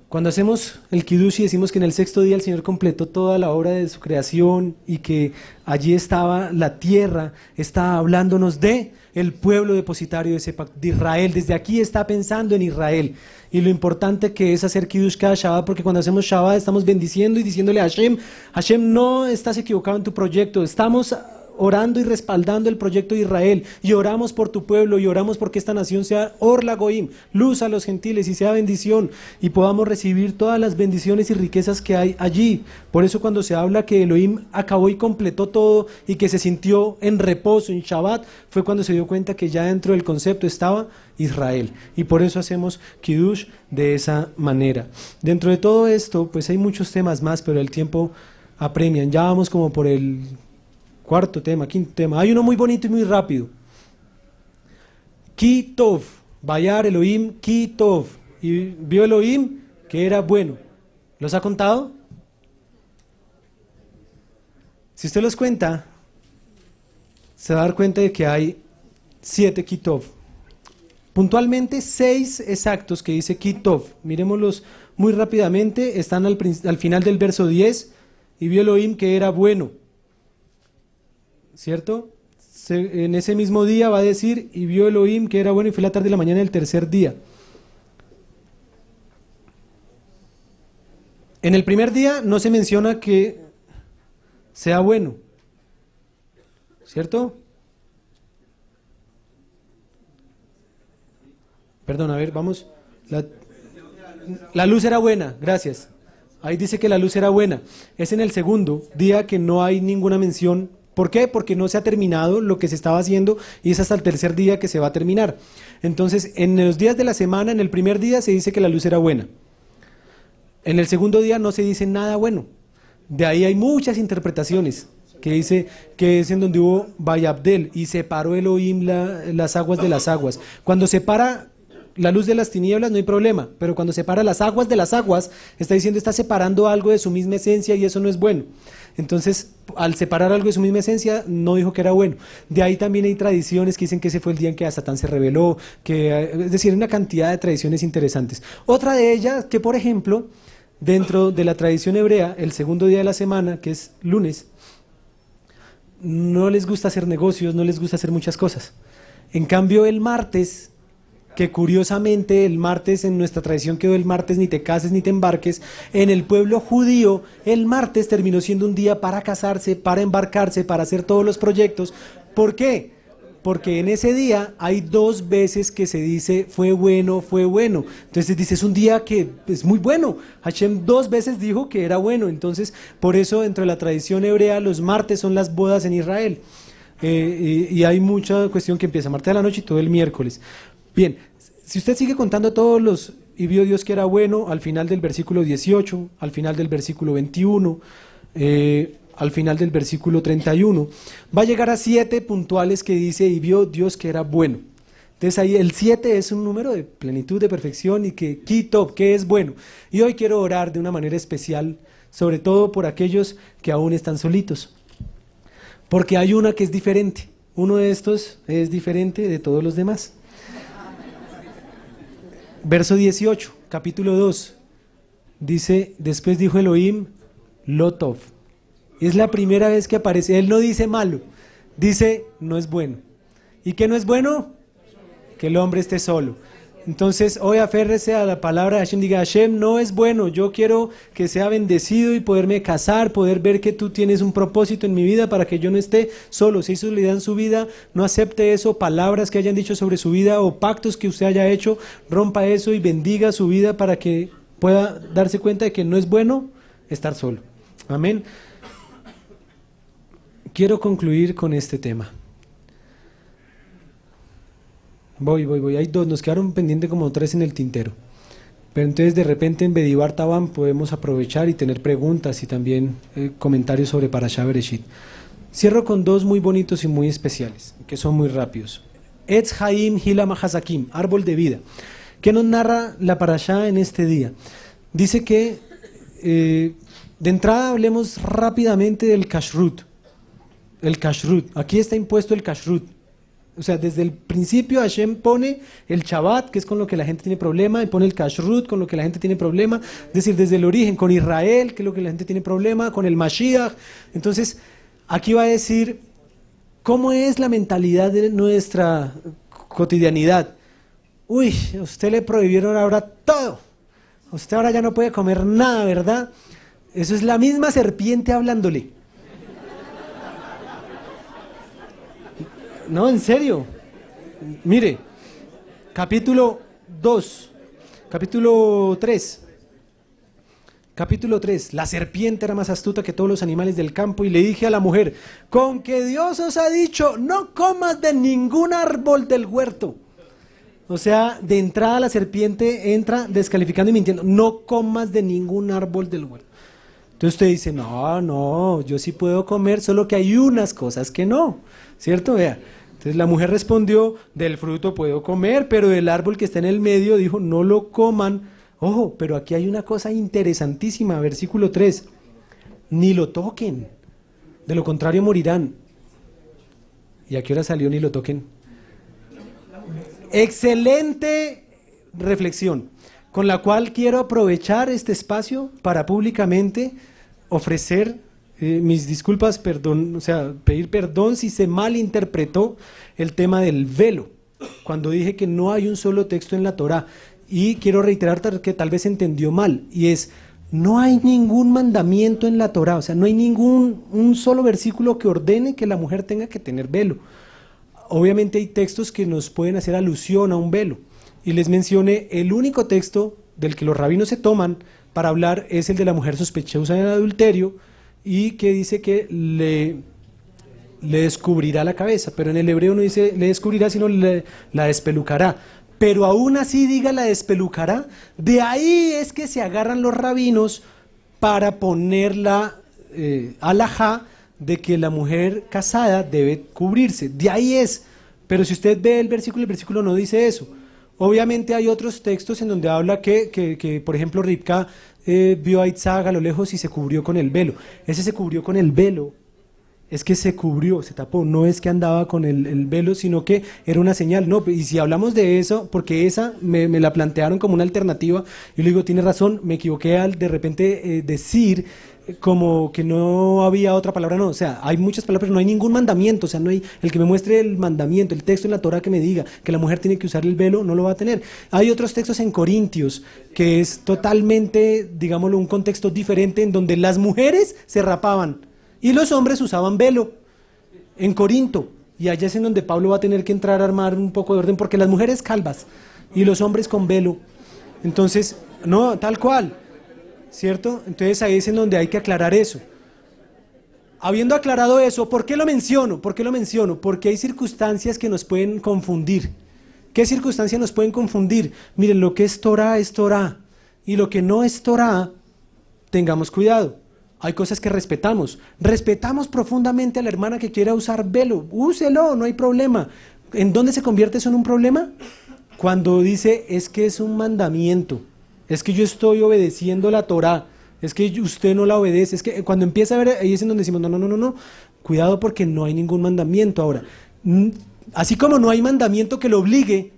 Cuando hacemos el Kiddush y decimos que en el 6º día el Señor completó toda la obra de su creación y que allí estaba la tierra, está hablándonos de el pueblo depositario de Israel. Desde aquí está pensando en Israel. Y lo importante que es hacer Kiddush cada Shabbat, porque cuando hacemos Shabbat estamos bendiciendo y diciéndole a Hashem, Hashem, no estás equivocado en tu proyecto, estamos orando y respaldando el proyecto de Israel, y oramos por tu pueblo, y oramos porque esta nación sea Or la Goim, luz a los gentiles, y sea bendición, y podamos recibir todas las bendiciones y riquezas que hay allí. Por eso cuando se habla que Elohim acabó y completó todo, y que se sintió en reposo, en Shabbat, fue cuando se dio cuenta que ya dentro del concepto estaba Israel, y por eso hacemos Kiddush de esa manera. Dentro de todo esto, pues hay muchos temas más, pero el tiempo apremia. Ya vamos como por el quinto tema. Hay uno muy bonito y muy rápido. Ki Tov, Bayar Elohim, Ki Tov. Y vio Elohim que era bueno. ¿Los ha contado? Si usted los cuenta, se va a dar cuenta de que hay 7 Ki Tov. Puntualmente 6 exactos que dice Ki Tov. Miremoslos muy rápidamente. Están al final del verso 10. Y vio Elohim que era bueno. ¿Cierto? En ese mismo día va a decir, y vio Elohim que era bueno, y fue la tarde y la mañana del tercer día. En el primer día no se menciona que sea bueno, ¿cierto? Perdón, a ver, vamos. La luz era buena, gracias. Ahí dice que la luz era buena. Es en el segundo día que no hay ninguna mención. ¿Por qué? Porque no se ha terminado lo que se estaba haciendo y es hasta el tercer día que se va a terminar. Entonces, en los días de la semana, en el primer día se dice que la luz era buena. En el segundo día no se dice nada bueno. De ahí hay muchas interpretaciones, que dice que es en donde hubo Vayabdel y separó Elohim las aguas de las aguas. Cuando separa la luz de las tinieblas no hay problema, pero cuando separa las aguas de las aguas, está diciendo, está separando algo de su misma esencia y eso no es bueno. Entonces, al separar algo de su misma esencia, no dijo que era bueno. De ahí también hay tradiciones que dicen que ese fue el día en que Satán se rebeló, es decir, una cantidad de tradiciones interesantes. Otra de ellas, que por ejemplo, dentro de la tradición hebrea, el segundo día de la semana, que es lunes, no les gusta hacer negocios, no les gusta hacer muchas cosas. En cambio, el martes, que curiosamente el martes en nuestra tradición quedó el martes ni te cases ni te embarques, en el pueblo judío el martes terminó siendo un día para casarse, para embarcarse, para hacer todos los proyectos. ¿Por qué? Porque en ese día hay 2 veces que se dice fue bueno, fue bueno. Entonces dice es un día que es muy bueno. Hashem 2 veces dijo que era bueno. Entonces por eso dentro de la tradición hebrea los martes son las bodas en Israel. Y hay mucha cuestión que empieza martes de la noche y todo el miércoles. Bien, si usted sigue contando todos los y vio Dios que era bueno, al final del versículo 18, al final del versículo 21, al final del versículo 31, va a llegar a 7 puntuales que dice y vio Dios que era bueno. Entonces ahí el 7 es un número de plenitud, de perfección y que Kitov, que es bueno. Y hoy quiero orar de una manera especial, sobre todo por aquellos que aún están solitos, porque hay una que es diferente. Uno de estos es diferente de todos los demás. Verso 18, capítulo 2, dice, después dijo Elohim, Lotov. Es la primera vez que aparece, él no dice malo, dice no es bueno. ¿Y qué no es bueno? Que el hombre esté solo. Entonces, hoy aférrese a la palabra de Hashem, diga, Hashem no es bueno, yo quiero que sea bendecido y poderme casar, poder ver que tú tienes un propósito en mi vida para que yo no esté solo. Si hizo realidad en su vida, no acepte eso, palabras que hayan dicho sobre su vida o pactos que usted haya hecho, rompa eso y bendiga su vida para que pueda darse cuenta de que no es bueno estar solo. Amén. Quiero concluir con este tema. Voy. Hay dos, nos quedaron pendientes como 3 en el tintero. Pero entonces de repente en Bedibar Tabán podemos aprovechar y tener preguntas y también comentarios sobre Parashá Bereshit. Cierro con 2 muy bonitos y muy especiales, que son muy rápidos. Etz Haim Hilam Hazakim, árbol de vida. ¿Qué nos narra la Parashá en este día? Dice que, de entrada hablemos rápidamente del kashrut. El kashrut, aquí está impuesto el kashrut. O sea, desde el principio Hashem pone el Shabbat, que es con lo que la gente tiene problema, y pone el Kashrut, con lo que la gente tiene problema. Es decir, desde el origen, con Israel, que es lo que la gente tiene problema, con el Mashiach. Entonces, aquí va a decir cómo es la mentalidad de nuestra cotidianidad. Uy, a usted le prohibieron ahora todo. Usted ahora ya no puede comer nada, ¿verdad? Eso es la misma serpiente hablándole. No, en serio. Mire, capítulo 2, capítulo 3. Capítulo 3. La serpiente era más astuta que todos los animales del campo y le dije a la mujer, con que Dios os ha dicho, no comas de ningún árbol del huerto. O sea, de entrada la serpiente entra descalificando y mintiendo, no comas de ningún árbol del huerto. Entonces usted dice, no, yo sí puedo comer, solo que hay unas cosas que no, ¿cierto? Vea. Entonces la mujer respondió, del fruto puedo comer, pero del árbol que está en el medio dijo, no lo coman. Ojo, pero aquí hay una cosa interesantísima, versículo 3, ni lo toquen, de lo contrario morirán. ¿Y a qué hora salió ni lo toquen? Excelente reflexión, con la cual quiero aprovechar este espacio para públicamente ofrecer mis disculpas, perdón, o sea, pedir perdón si se malinterpretó el tema del velo, cuando dije que no hay un solo texto en la Torá, y quiero reiterar que tal vez se entendió mal, y es, no hay ningún mandamiento en la Torá, o sea, no hay un solo versículo que ordene que la mujer tenga que tener velo. Obviamente hay textos que nos pueden hacer alusión a un velo, y les mencioné, el único texto del que los rabinos se toman para hablar es el de la mujer sospechosa de adulterio, y que dice que le descubrirá la cabeza, pero en el hebreo no dice le descubrirá, sino la despelucará. Pero aún así diga la despelucará, de ahí es que se agarran los rabinos para poner la alajá de que la mujer casada debe cubrirse, de ahí es. Pero si usted ve el versículo no dice eso. Obviamente hay otros textos en donde habla que por ejemplo, Ribka vio a Isaac a lo lejos y se cubrió con el velo. Ese se cubrió con el velo, es que se cubrió, se tapó, no es que andaba con el velo, sino que era una señal. No, y si hablamos de eso, porque esa me la plantearon como una alternativa, y le digo, tiene razón, me equivoqué al de repente decir como que no había otra palabra, no, o sea, hay muchas palabras, pero no hay ningún mandamiento, o sea, no hay el que me muestre el mandamiento, el texto en la Torá que me diga que la mujer tiene que usar el velo, no lo va a tener. Hay otros textos en Corintios que es totalmente, digámoslo, un contexto diferente en donde las mujeres se rapaban y los hombres usaban velo en Corinto, y allá es en donde Pablo va a tener que entrar a armar un poco de orden, porque las mujeres calvas y los hombres con velo, entonces, no, tal cual, ¿cierto? Entonces ahí es en donde hay que aclarar eso. Habiendo aclarado eso, ¿por qué lo menciono? ¿Por qué lo menciono? Porque hay circunstancias que nos pueden confundir. ¿Qué circunstancias nos pueden confundir? Miren, lo que es Torah, y lo que no es Torah, tengamos cuidado. Hay cosas que respetamos profundamente a la hermana que quiera usar velo, úselo, no hay problema. ¿En dónde se convierte eso en un problema? Cuando dice, es que es un mandamiento, es que yo estoy obedeciendo la Torá, es que usted no la obedece, es que cuando empieza a ver, ahí es en donde decimos, no, cuidado porque no hay ningún mandamiento. Ahora, así como no hay mandamiento que lo obligue,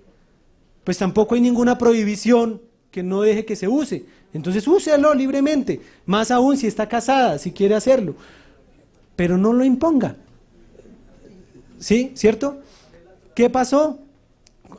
pues tampoco hay ninguna prohibición que no deje que se use. Entonces úselo libremente, más aún si está casada, si quiere hacerlo, pero no lo imponga. ¿Sí? ¿Cierto? ¿Qué pasó?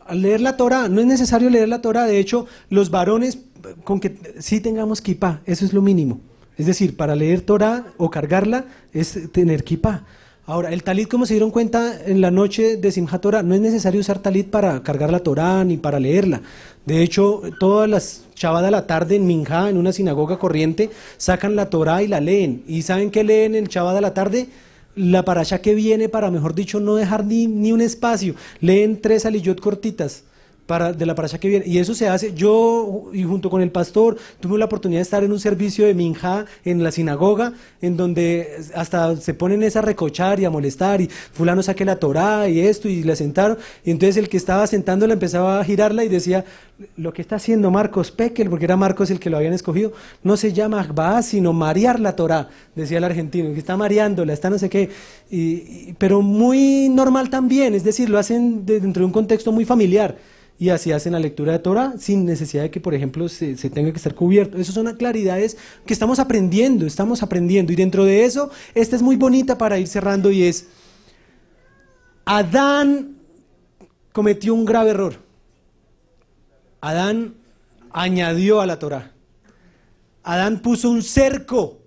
al leer la Torá, no es necesario leer la Torá, de hecho, los varones, con que sí tengamos kipá, eso es lo mínimo. Es decir, para leer Torá o cargarla es tener kipá. Ahora, el talit, como se dieron cuenta en la noche de Simchat Torah, no es necesario usar talit para cargar la Torá ni para leerla. De hecho, todas las Shabbat a la tarde en Minjá, en una sinagoga corriente, sacan la Torá y la leen. ¿Y saben qué leen en el Shabbat a la tarde? La parashá que viene para, mejor dicho, no dejar ni un espacio. Leen 3 aliyot cortitas de la parashá que viene. Y eso se hace, yo y junto con el pastor, tuve la oportunidad de estar en un servicio de Minjá en la sinagoga, en donde hasta se ponen a recochar y a molestar, y fulano saque la Torá y esto, y la sentaron. Y entonces el que estaba sentándola empezaba a girarla y decía, lo que está haciendo Marcos Pekel, porque era Marcos el que lo habían escogido, no se llama Akbá, sino marear la Torá, decía el argentino, que está mareándola, está no sé qué, pero muy normal también, es decir, lo hacen dentro de un contexto muy familiar. Y así hacen la lectura de Torah sin necesidad de que, por ejemplo, se tenga que estar cubierto. Esas son claridades que estamos aprendiendo. Y dentro de eso, esta es muy bonita para ir cerrando y es, Adán cometió un grave error. Adán añadió a la Torah. Adán puso un cerco,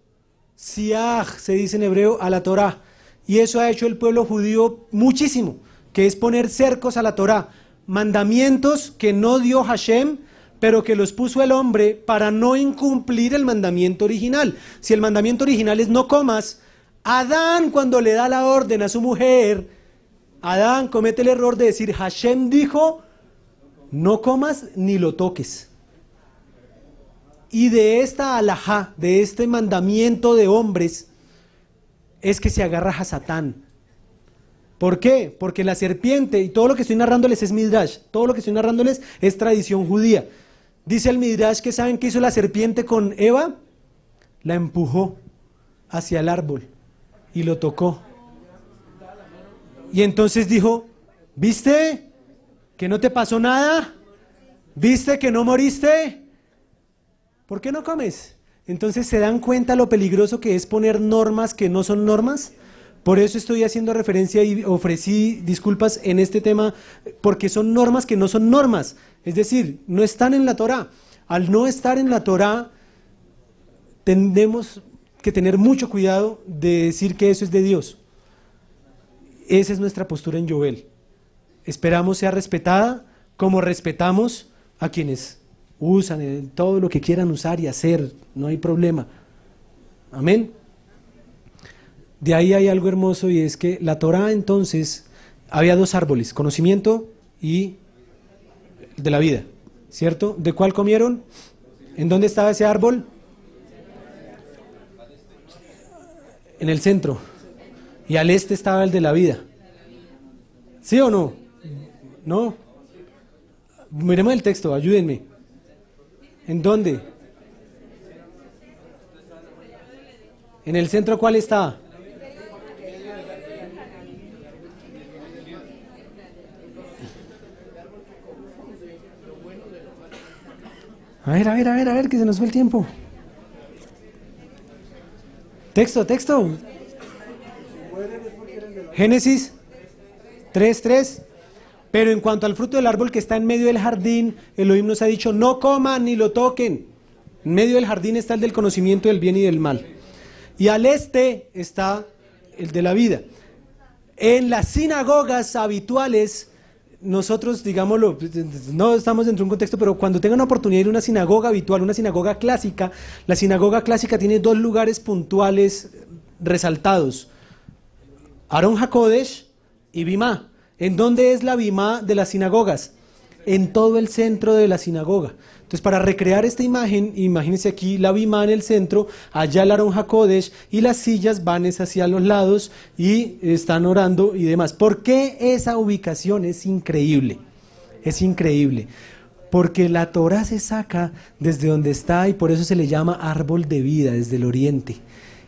siaj, se dice en hebreo, a la Torah. Y eso ha hecho el pueblo judío muchísimo, que es poner cercos a la Torah. Mandamientos que no dio Hashem, pero que los puso el hombre para no incumplir el mandamiento original. Si el mandamiento original es no comas, Adán, cuando le da la orden a su mujer, Adán comete el error de decir, Hashem dijo, no comas ni lo toques. Y de esta alajá, de este mandamiento de hombres, es que se agarra a Satán. ¿Por qué? Porque la serpiente, y todo lo que estoy narrándoles es Midrash, todo lo que estoy narrándoles es tradición judía. Dice el Midrash que ¿saben qué hizo la serpiente con Eva? La empujó hacia el árbol y lo tocó. Y entonces dijo, ¿viste que no te pasó nada? ¿Viste que no moriste? ¿Por qué no comes? Entonces se dan cuenta lo peligroso que es poner normas que no son normas. Por eso estoy haciendo referencia y ofrecí disculpas en este tema, porque son normas que no son normas. Es decir, no están en la Torá. Al no estar en la Torá, tenemos que tener mucho cuidado de decir que eso es de Dios. Esa es nuestra postura en Yovel. Esperamos sea respetada como respetamos a quienes usan todo lo que quieran usar y hacer. No hay problema. Amén. De ahí hay algo hermoso y es que la Torá entonces, había 2 árboles, conocimiento y de la vida, ¿cierto? ¿De cuál comieron? ¿En dónde estaba ese árbol? En el centro. Y al este estaba el de la vida. ¿Sí o no? ¿No? Miremos el texto, ayúdenme. ¿En dónde? ¿En el centro cuál está? A ver, que se nos fue el tiempo. Texto. Génesis 3:3. Pero en cuanto al fruto del árbol que está en medio del jardín, Elohim nos ha dicho, no coman ni lo toquen. En medio del jardín está el del conocimiento del bien y del mal. Y al este está el de la vida. En las sinagogas habituales, nosotros, digámoslo, no estamos dentro de un contexto, pero cuando tengan una oportunidad de ir a una sinagoga habitual, una sinagoga clásica, la sinagoga clásica tiene 2 lugares puntuales resaltados: Aarón HaKodesh y Bimá. ¿En dónde es la Bimá de las sinagogas? En todo el centro de la sinagoga. Entonces, para recrear esta imagen, imagínense aquí la Bimá en el centro, allá el Aarón HaKodesh, y las sillas van hacia los lados y están orando y demás. ¿Por qué esa ubicación es increíble? Es increíble. Porque la Torá se saca desde donde está y por eso se le llama árbol de vida, desde el oriente.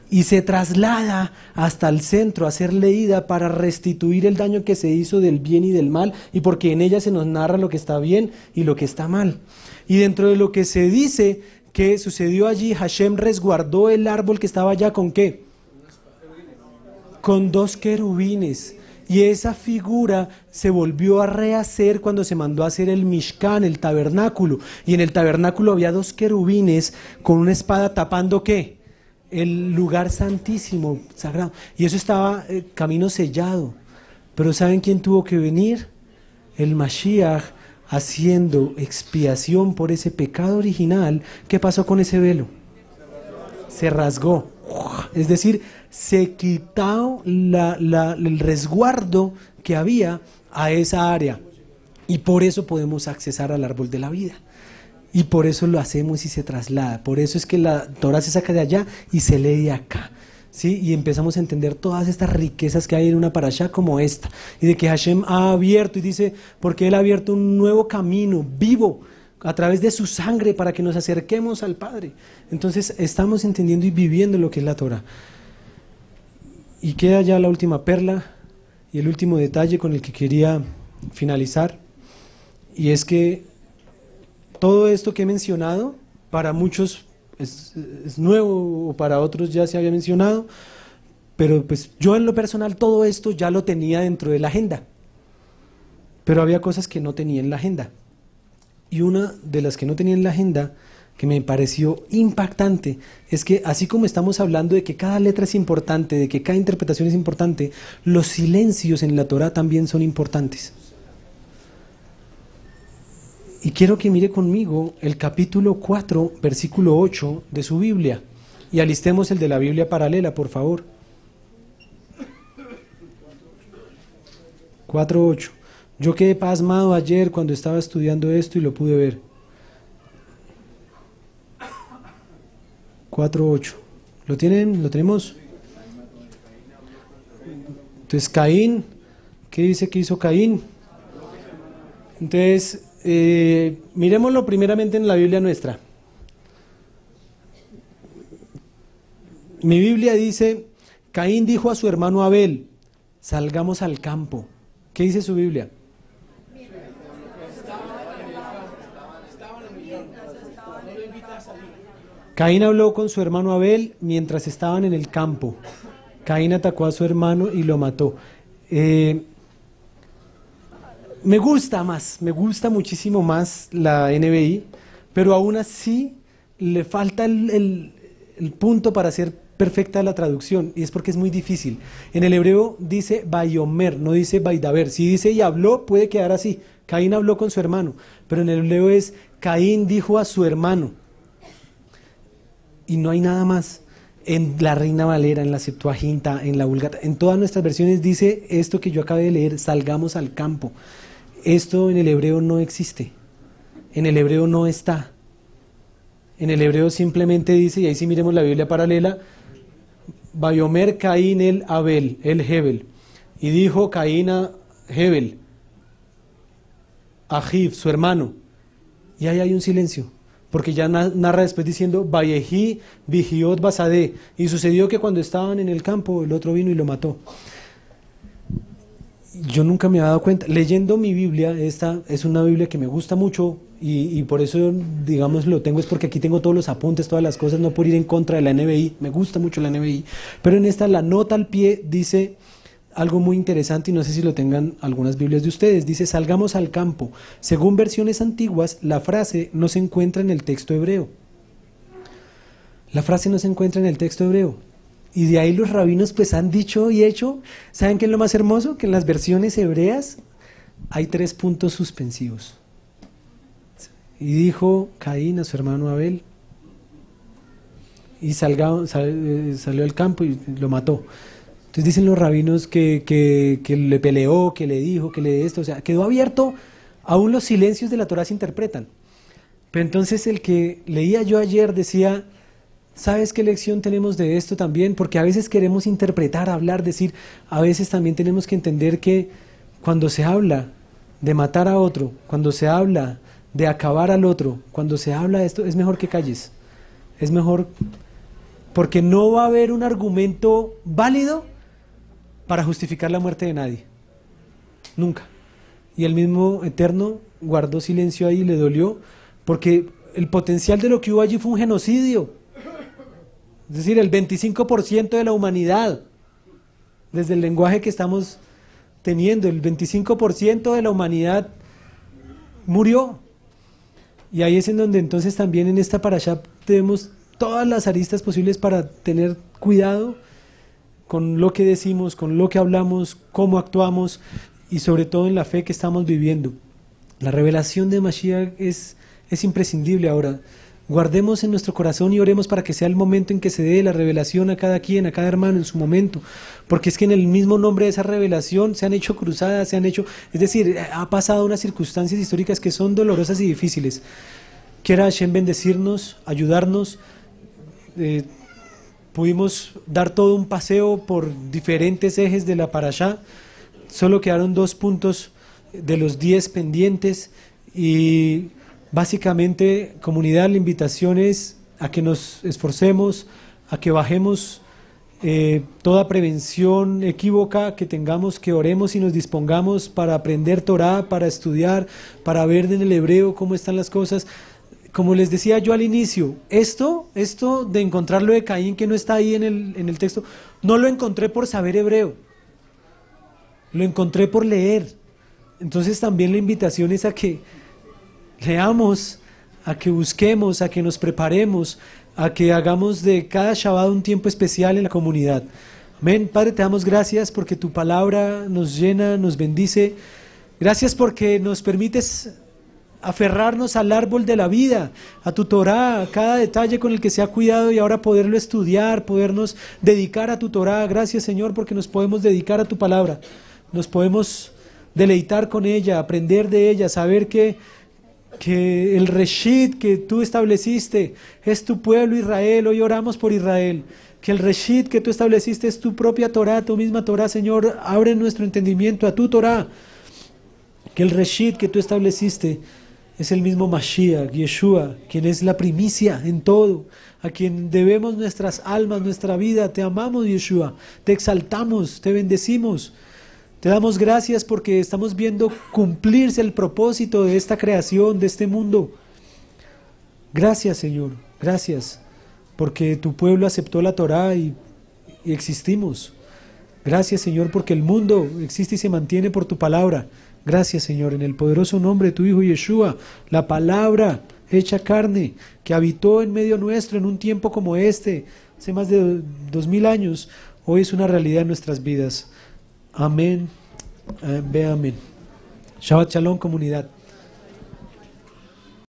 Y se traslada hasta el centro a ser leída para restituir el daño que se hizo del bien y del mal, y porque en ella se nos narra lo que está bien y lo que está mal. Y dentro de lo que se dice que sucedió allí, Hashem resguardó el árbol que estaba allá ¿con qué? Con 2 querubines. Y esa figura se volvió a rehacer cuando se mandó a hacer el Mishkan, el tabernáculo. Y en el tabernáculo había 2 querubines con una espada tapando ¿qué? El lugar santísimo, sagrado. Y eso estaba camino sellado. Pero ¿saben quién tuvo que venir? El Mashiach, haciendo expiación por ese pecado original. ¿Qué pasó con ese velo? Se rasgó. Es decir, se quitó el resguardo que había a esa área. Y por eso podemos accesar al árbol de la vida. Y por eso lo hacemos y se traslada. Por eso es que la Torah se saca de allá y se lee de acá. ¿Sí? Y empezamos a entender todas estas riquezas que hay en una parashá como esta. Y de que Hashem ha abierto, y dice, porque Él ha abierto un nuevo camino vivo a través de su sangre para que nos acerquemos al Padre. Entonces estamos entendiendo y viviendo lo que es la Torah. Y queda ya la última perla y el último detalle con el que quería finalizar. Y es que todo esto que he mencionado, para muchos es nuevo, o para otros ya se había mencionado, pero pues yo en lo personal todo esto ya lo tenía dentro de la agenda, pero había cosas que no tenía en la agenda, y una de las que no tenía en la agenda, que me pareció impactante, es que así como estamos hablando de que cada letra es importante, de que cada interpretación es importante, los silencios en la Torah también son importantes. Y quiero que mire conmigo el capítulo 4, versículo 8 de su Biblia. Y alistemos el de la Biblia paralela, por favor. 4:8. Yo quedé pasmado ayer cuando estaba estudiando esto y lo pude ver. 4:8. ¿Lo tienen? ¿Lo tenemos? Entonces, Caín, ¿qué dice que hizo Caín? Entonces, miremoslo primeramente en la Biblia nuestra. Mi Biblia dice, Caín dijo a su hermano Abel, salgamos al campo. ¿Qué dice su Biblia? Caín habló con su hermano Abel mientras estaban en el campo. Caín atacó a su hermano y lo mató. Me gusta muchísimo más la NBI, pero aún así le falta el punto para hacer perfecta la traducción, y es porque es muy difícil. En el hebreo dice Vayomer, no dice Vaidaber. Si dice y habló, puede quedar así. Caín habló con su hermano, pero en el hebreo es Caín dijo a su hermano. Y no hay nada más. En la Reina Valera, en la Septuaginta, en la Vulgata, en todas nuestras versiones dice esto que yo acabé de leer, salgamos al campo. Esto en el hebreo no existe, en el hebreo no está. En el hebreo simplemente dice, y ahí sí miremos la Biblia paralela, Vayomer Caín el Abel, el Hebel, y dijo Caín a Hebel, a Ahiv, su hermano, y ahí hay un silencio, porque ya narra después diciendo, Vayehi Vigiot Basadé, y sucedió que cuando estaban en el campo, el otro vino y lo mató. Yo nunca me había dado cuenta, leyendo mi Biblia, esta es una Biblia que me gusta mucho y por eso, digamos, lo tengo, es porque aquí tengo todos los apuntes, todas las cosas, no por ir en contra de la NBI, me gusta mucho la NBI, pero en esta la nota al pie dice algo muy interesante y no sé si lo tengan algunas Biblias de ustedes, dice salgamos al campo. Según versiones antiguas, la frase no se encuentra en el texto hebreo. La frase no se encuentra en el texto hebreo. Y de ahí los rabinos pues han dicho y hecho, ¿saben qué es lo más hermoso? Que en las versiones hebreas hay 3 puntos suspensivos. Y dijo Caín a su hermano Abel, y salió al campo y lo mató. Entonces dicen los rabinos que le peleó, que le dijo, que le esto, o sea, quedó abierto, aún los silencios de la Torah se interpretan. Pero entonces el que leía yo ayer decía, ¿sabes qué lección tenemos de esto también? Porque a veces queremos interpretar, hablar, decir, a veces también tenemos que entender que cuando se habla de matar a otro, cuando se habla de acabar al otro, cuando se habla de esto, es mejor que calles. Es mejor, porque no va a haber un argumento válido para justificar la muerte de nadie. Nunca. Y el mismo Eterno guardó silencio ahí, le dolió, porque el potencial de lo que hubo allí fue un genocidio. Es decir, el 25% de la humanidad, desde el lenguaje que estamos teniendo. El 25% de la humanidad murió. Y ahí es en donde entonces también en esta parashá tenemos todas las aristas posibles para tener cuidado con lo que decimos, con lo que hablamos, cómo actuamos y sobre todo en la fe que estamos viviendo. La revelación de Mashiach es imprescindible ahora. Guardemos en nuestro corazón y oremos para que sea el momento en que se dé la revelación a cada quien, a cada hermano en su momento, porque es que en el mismo nombre de esa revelación se han hecho cruzadas, es decir, ha pasado unas circunstancias históricas que son dolorosas y difíciles. Quiera Hashem bendecirnos, ayudarnos. Pudimos dar todo un paseo por diferentes ejes de la parashá, solo quedaron 2 puntos de los 10 pendientes y básicamente, comunidad, la invitación es a que nos esforcemos, a que bajemos toda prevención equívoca que tengamos, que oremos y nos dispongamos para aprender Torah, para estudiar, para ver en el hebreo cómo están las cosas. Como les decía yo al inicio, esto de encontrar lo de Caín que no está ahí en el texto, no lo encontré por saber hebreo, lo encontré por leer. Entonces también la invitación es a que leamos, a que busquemos, a que nos preparemos, a que hagamos de cada Shabbat un tiempo especial en la comunidad. Amén. Padre, te damos gracias porque tu palabra nos llena, nos bendice. Gracias porque nos permites aferrarnos al árbol de la vida, a tu Torah, a cada detalle con el que se ha cuidado y ahora poderlo estudiar, podernos dedicar a tu Torah. Gracias, Señor, porque nos podemos dedicar a tu palabra, nos podemos deleitar con ella, aprender de ella, saber que el Reshit que tú estableciste es tu pueblo Israel. Hoy oramos por Israel, que el Reshit que tú estableciste es tu propia Torah, tu misma Torah. Señor, abre nuestro entendimiento a tu Torah, que el Reshit que tú estableciste es el mismo Mashiach, Yeshua, quien es la primicia en todo, a quien debemos nuestras almas, nuestra vida. Te amamos, Yeshua, te exaltamos, te bendecimos. Te damos gracias porque estamos viendo cumplirse el propósito de esta creación, de este mundo. Gracias, Señor, gracias, porque tu pueblo aceptó la Torá y existimos. Gracias, Señor, porque el mundo existe y se mantiene por tu palabra. Gracias, Señor, en el poderoso nombre de tu Hijo Yeshua, la palabra hecha carne, que habitó en medio nuestro en un tiempo como este, hace más de 2000 años, hoy es una realidad en nuestras vidas. Amén. Ve amén. Shabbat Shalom, comunidad.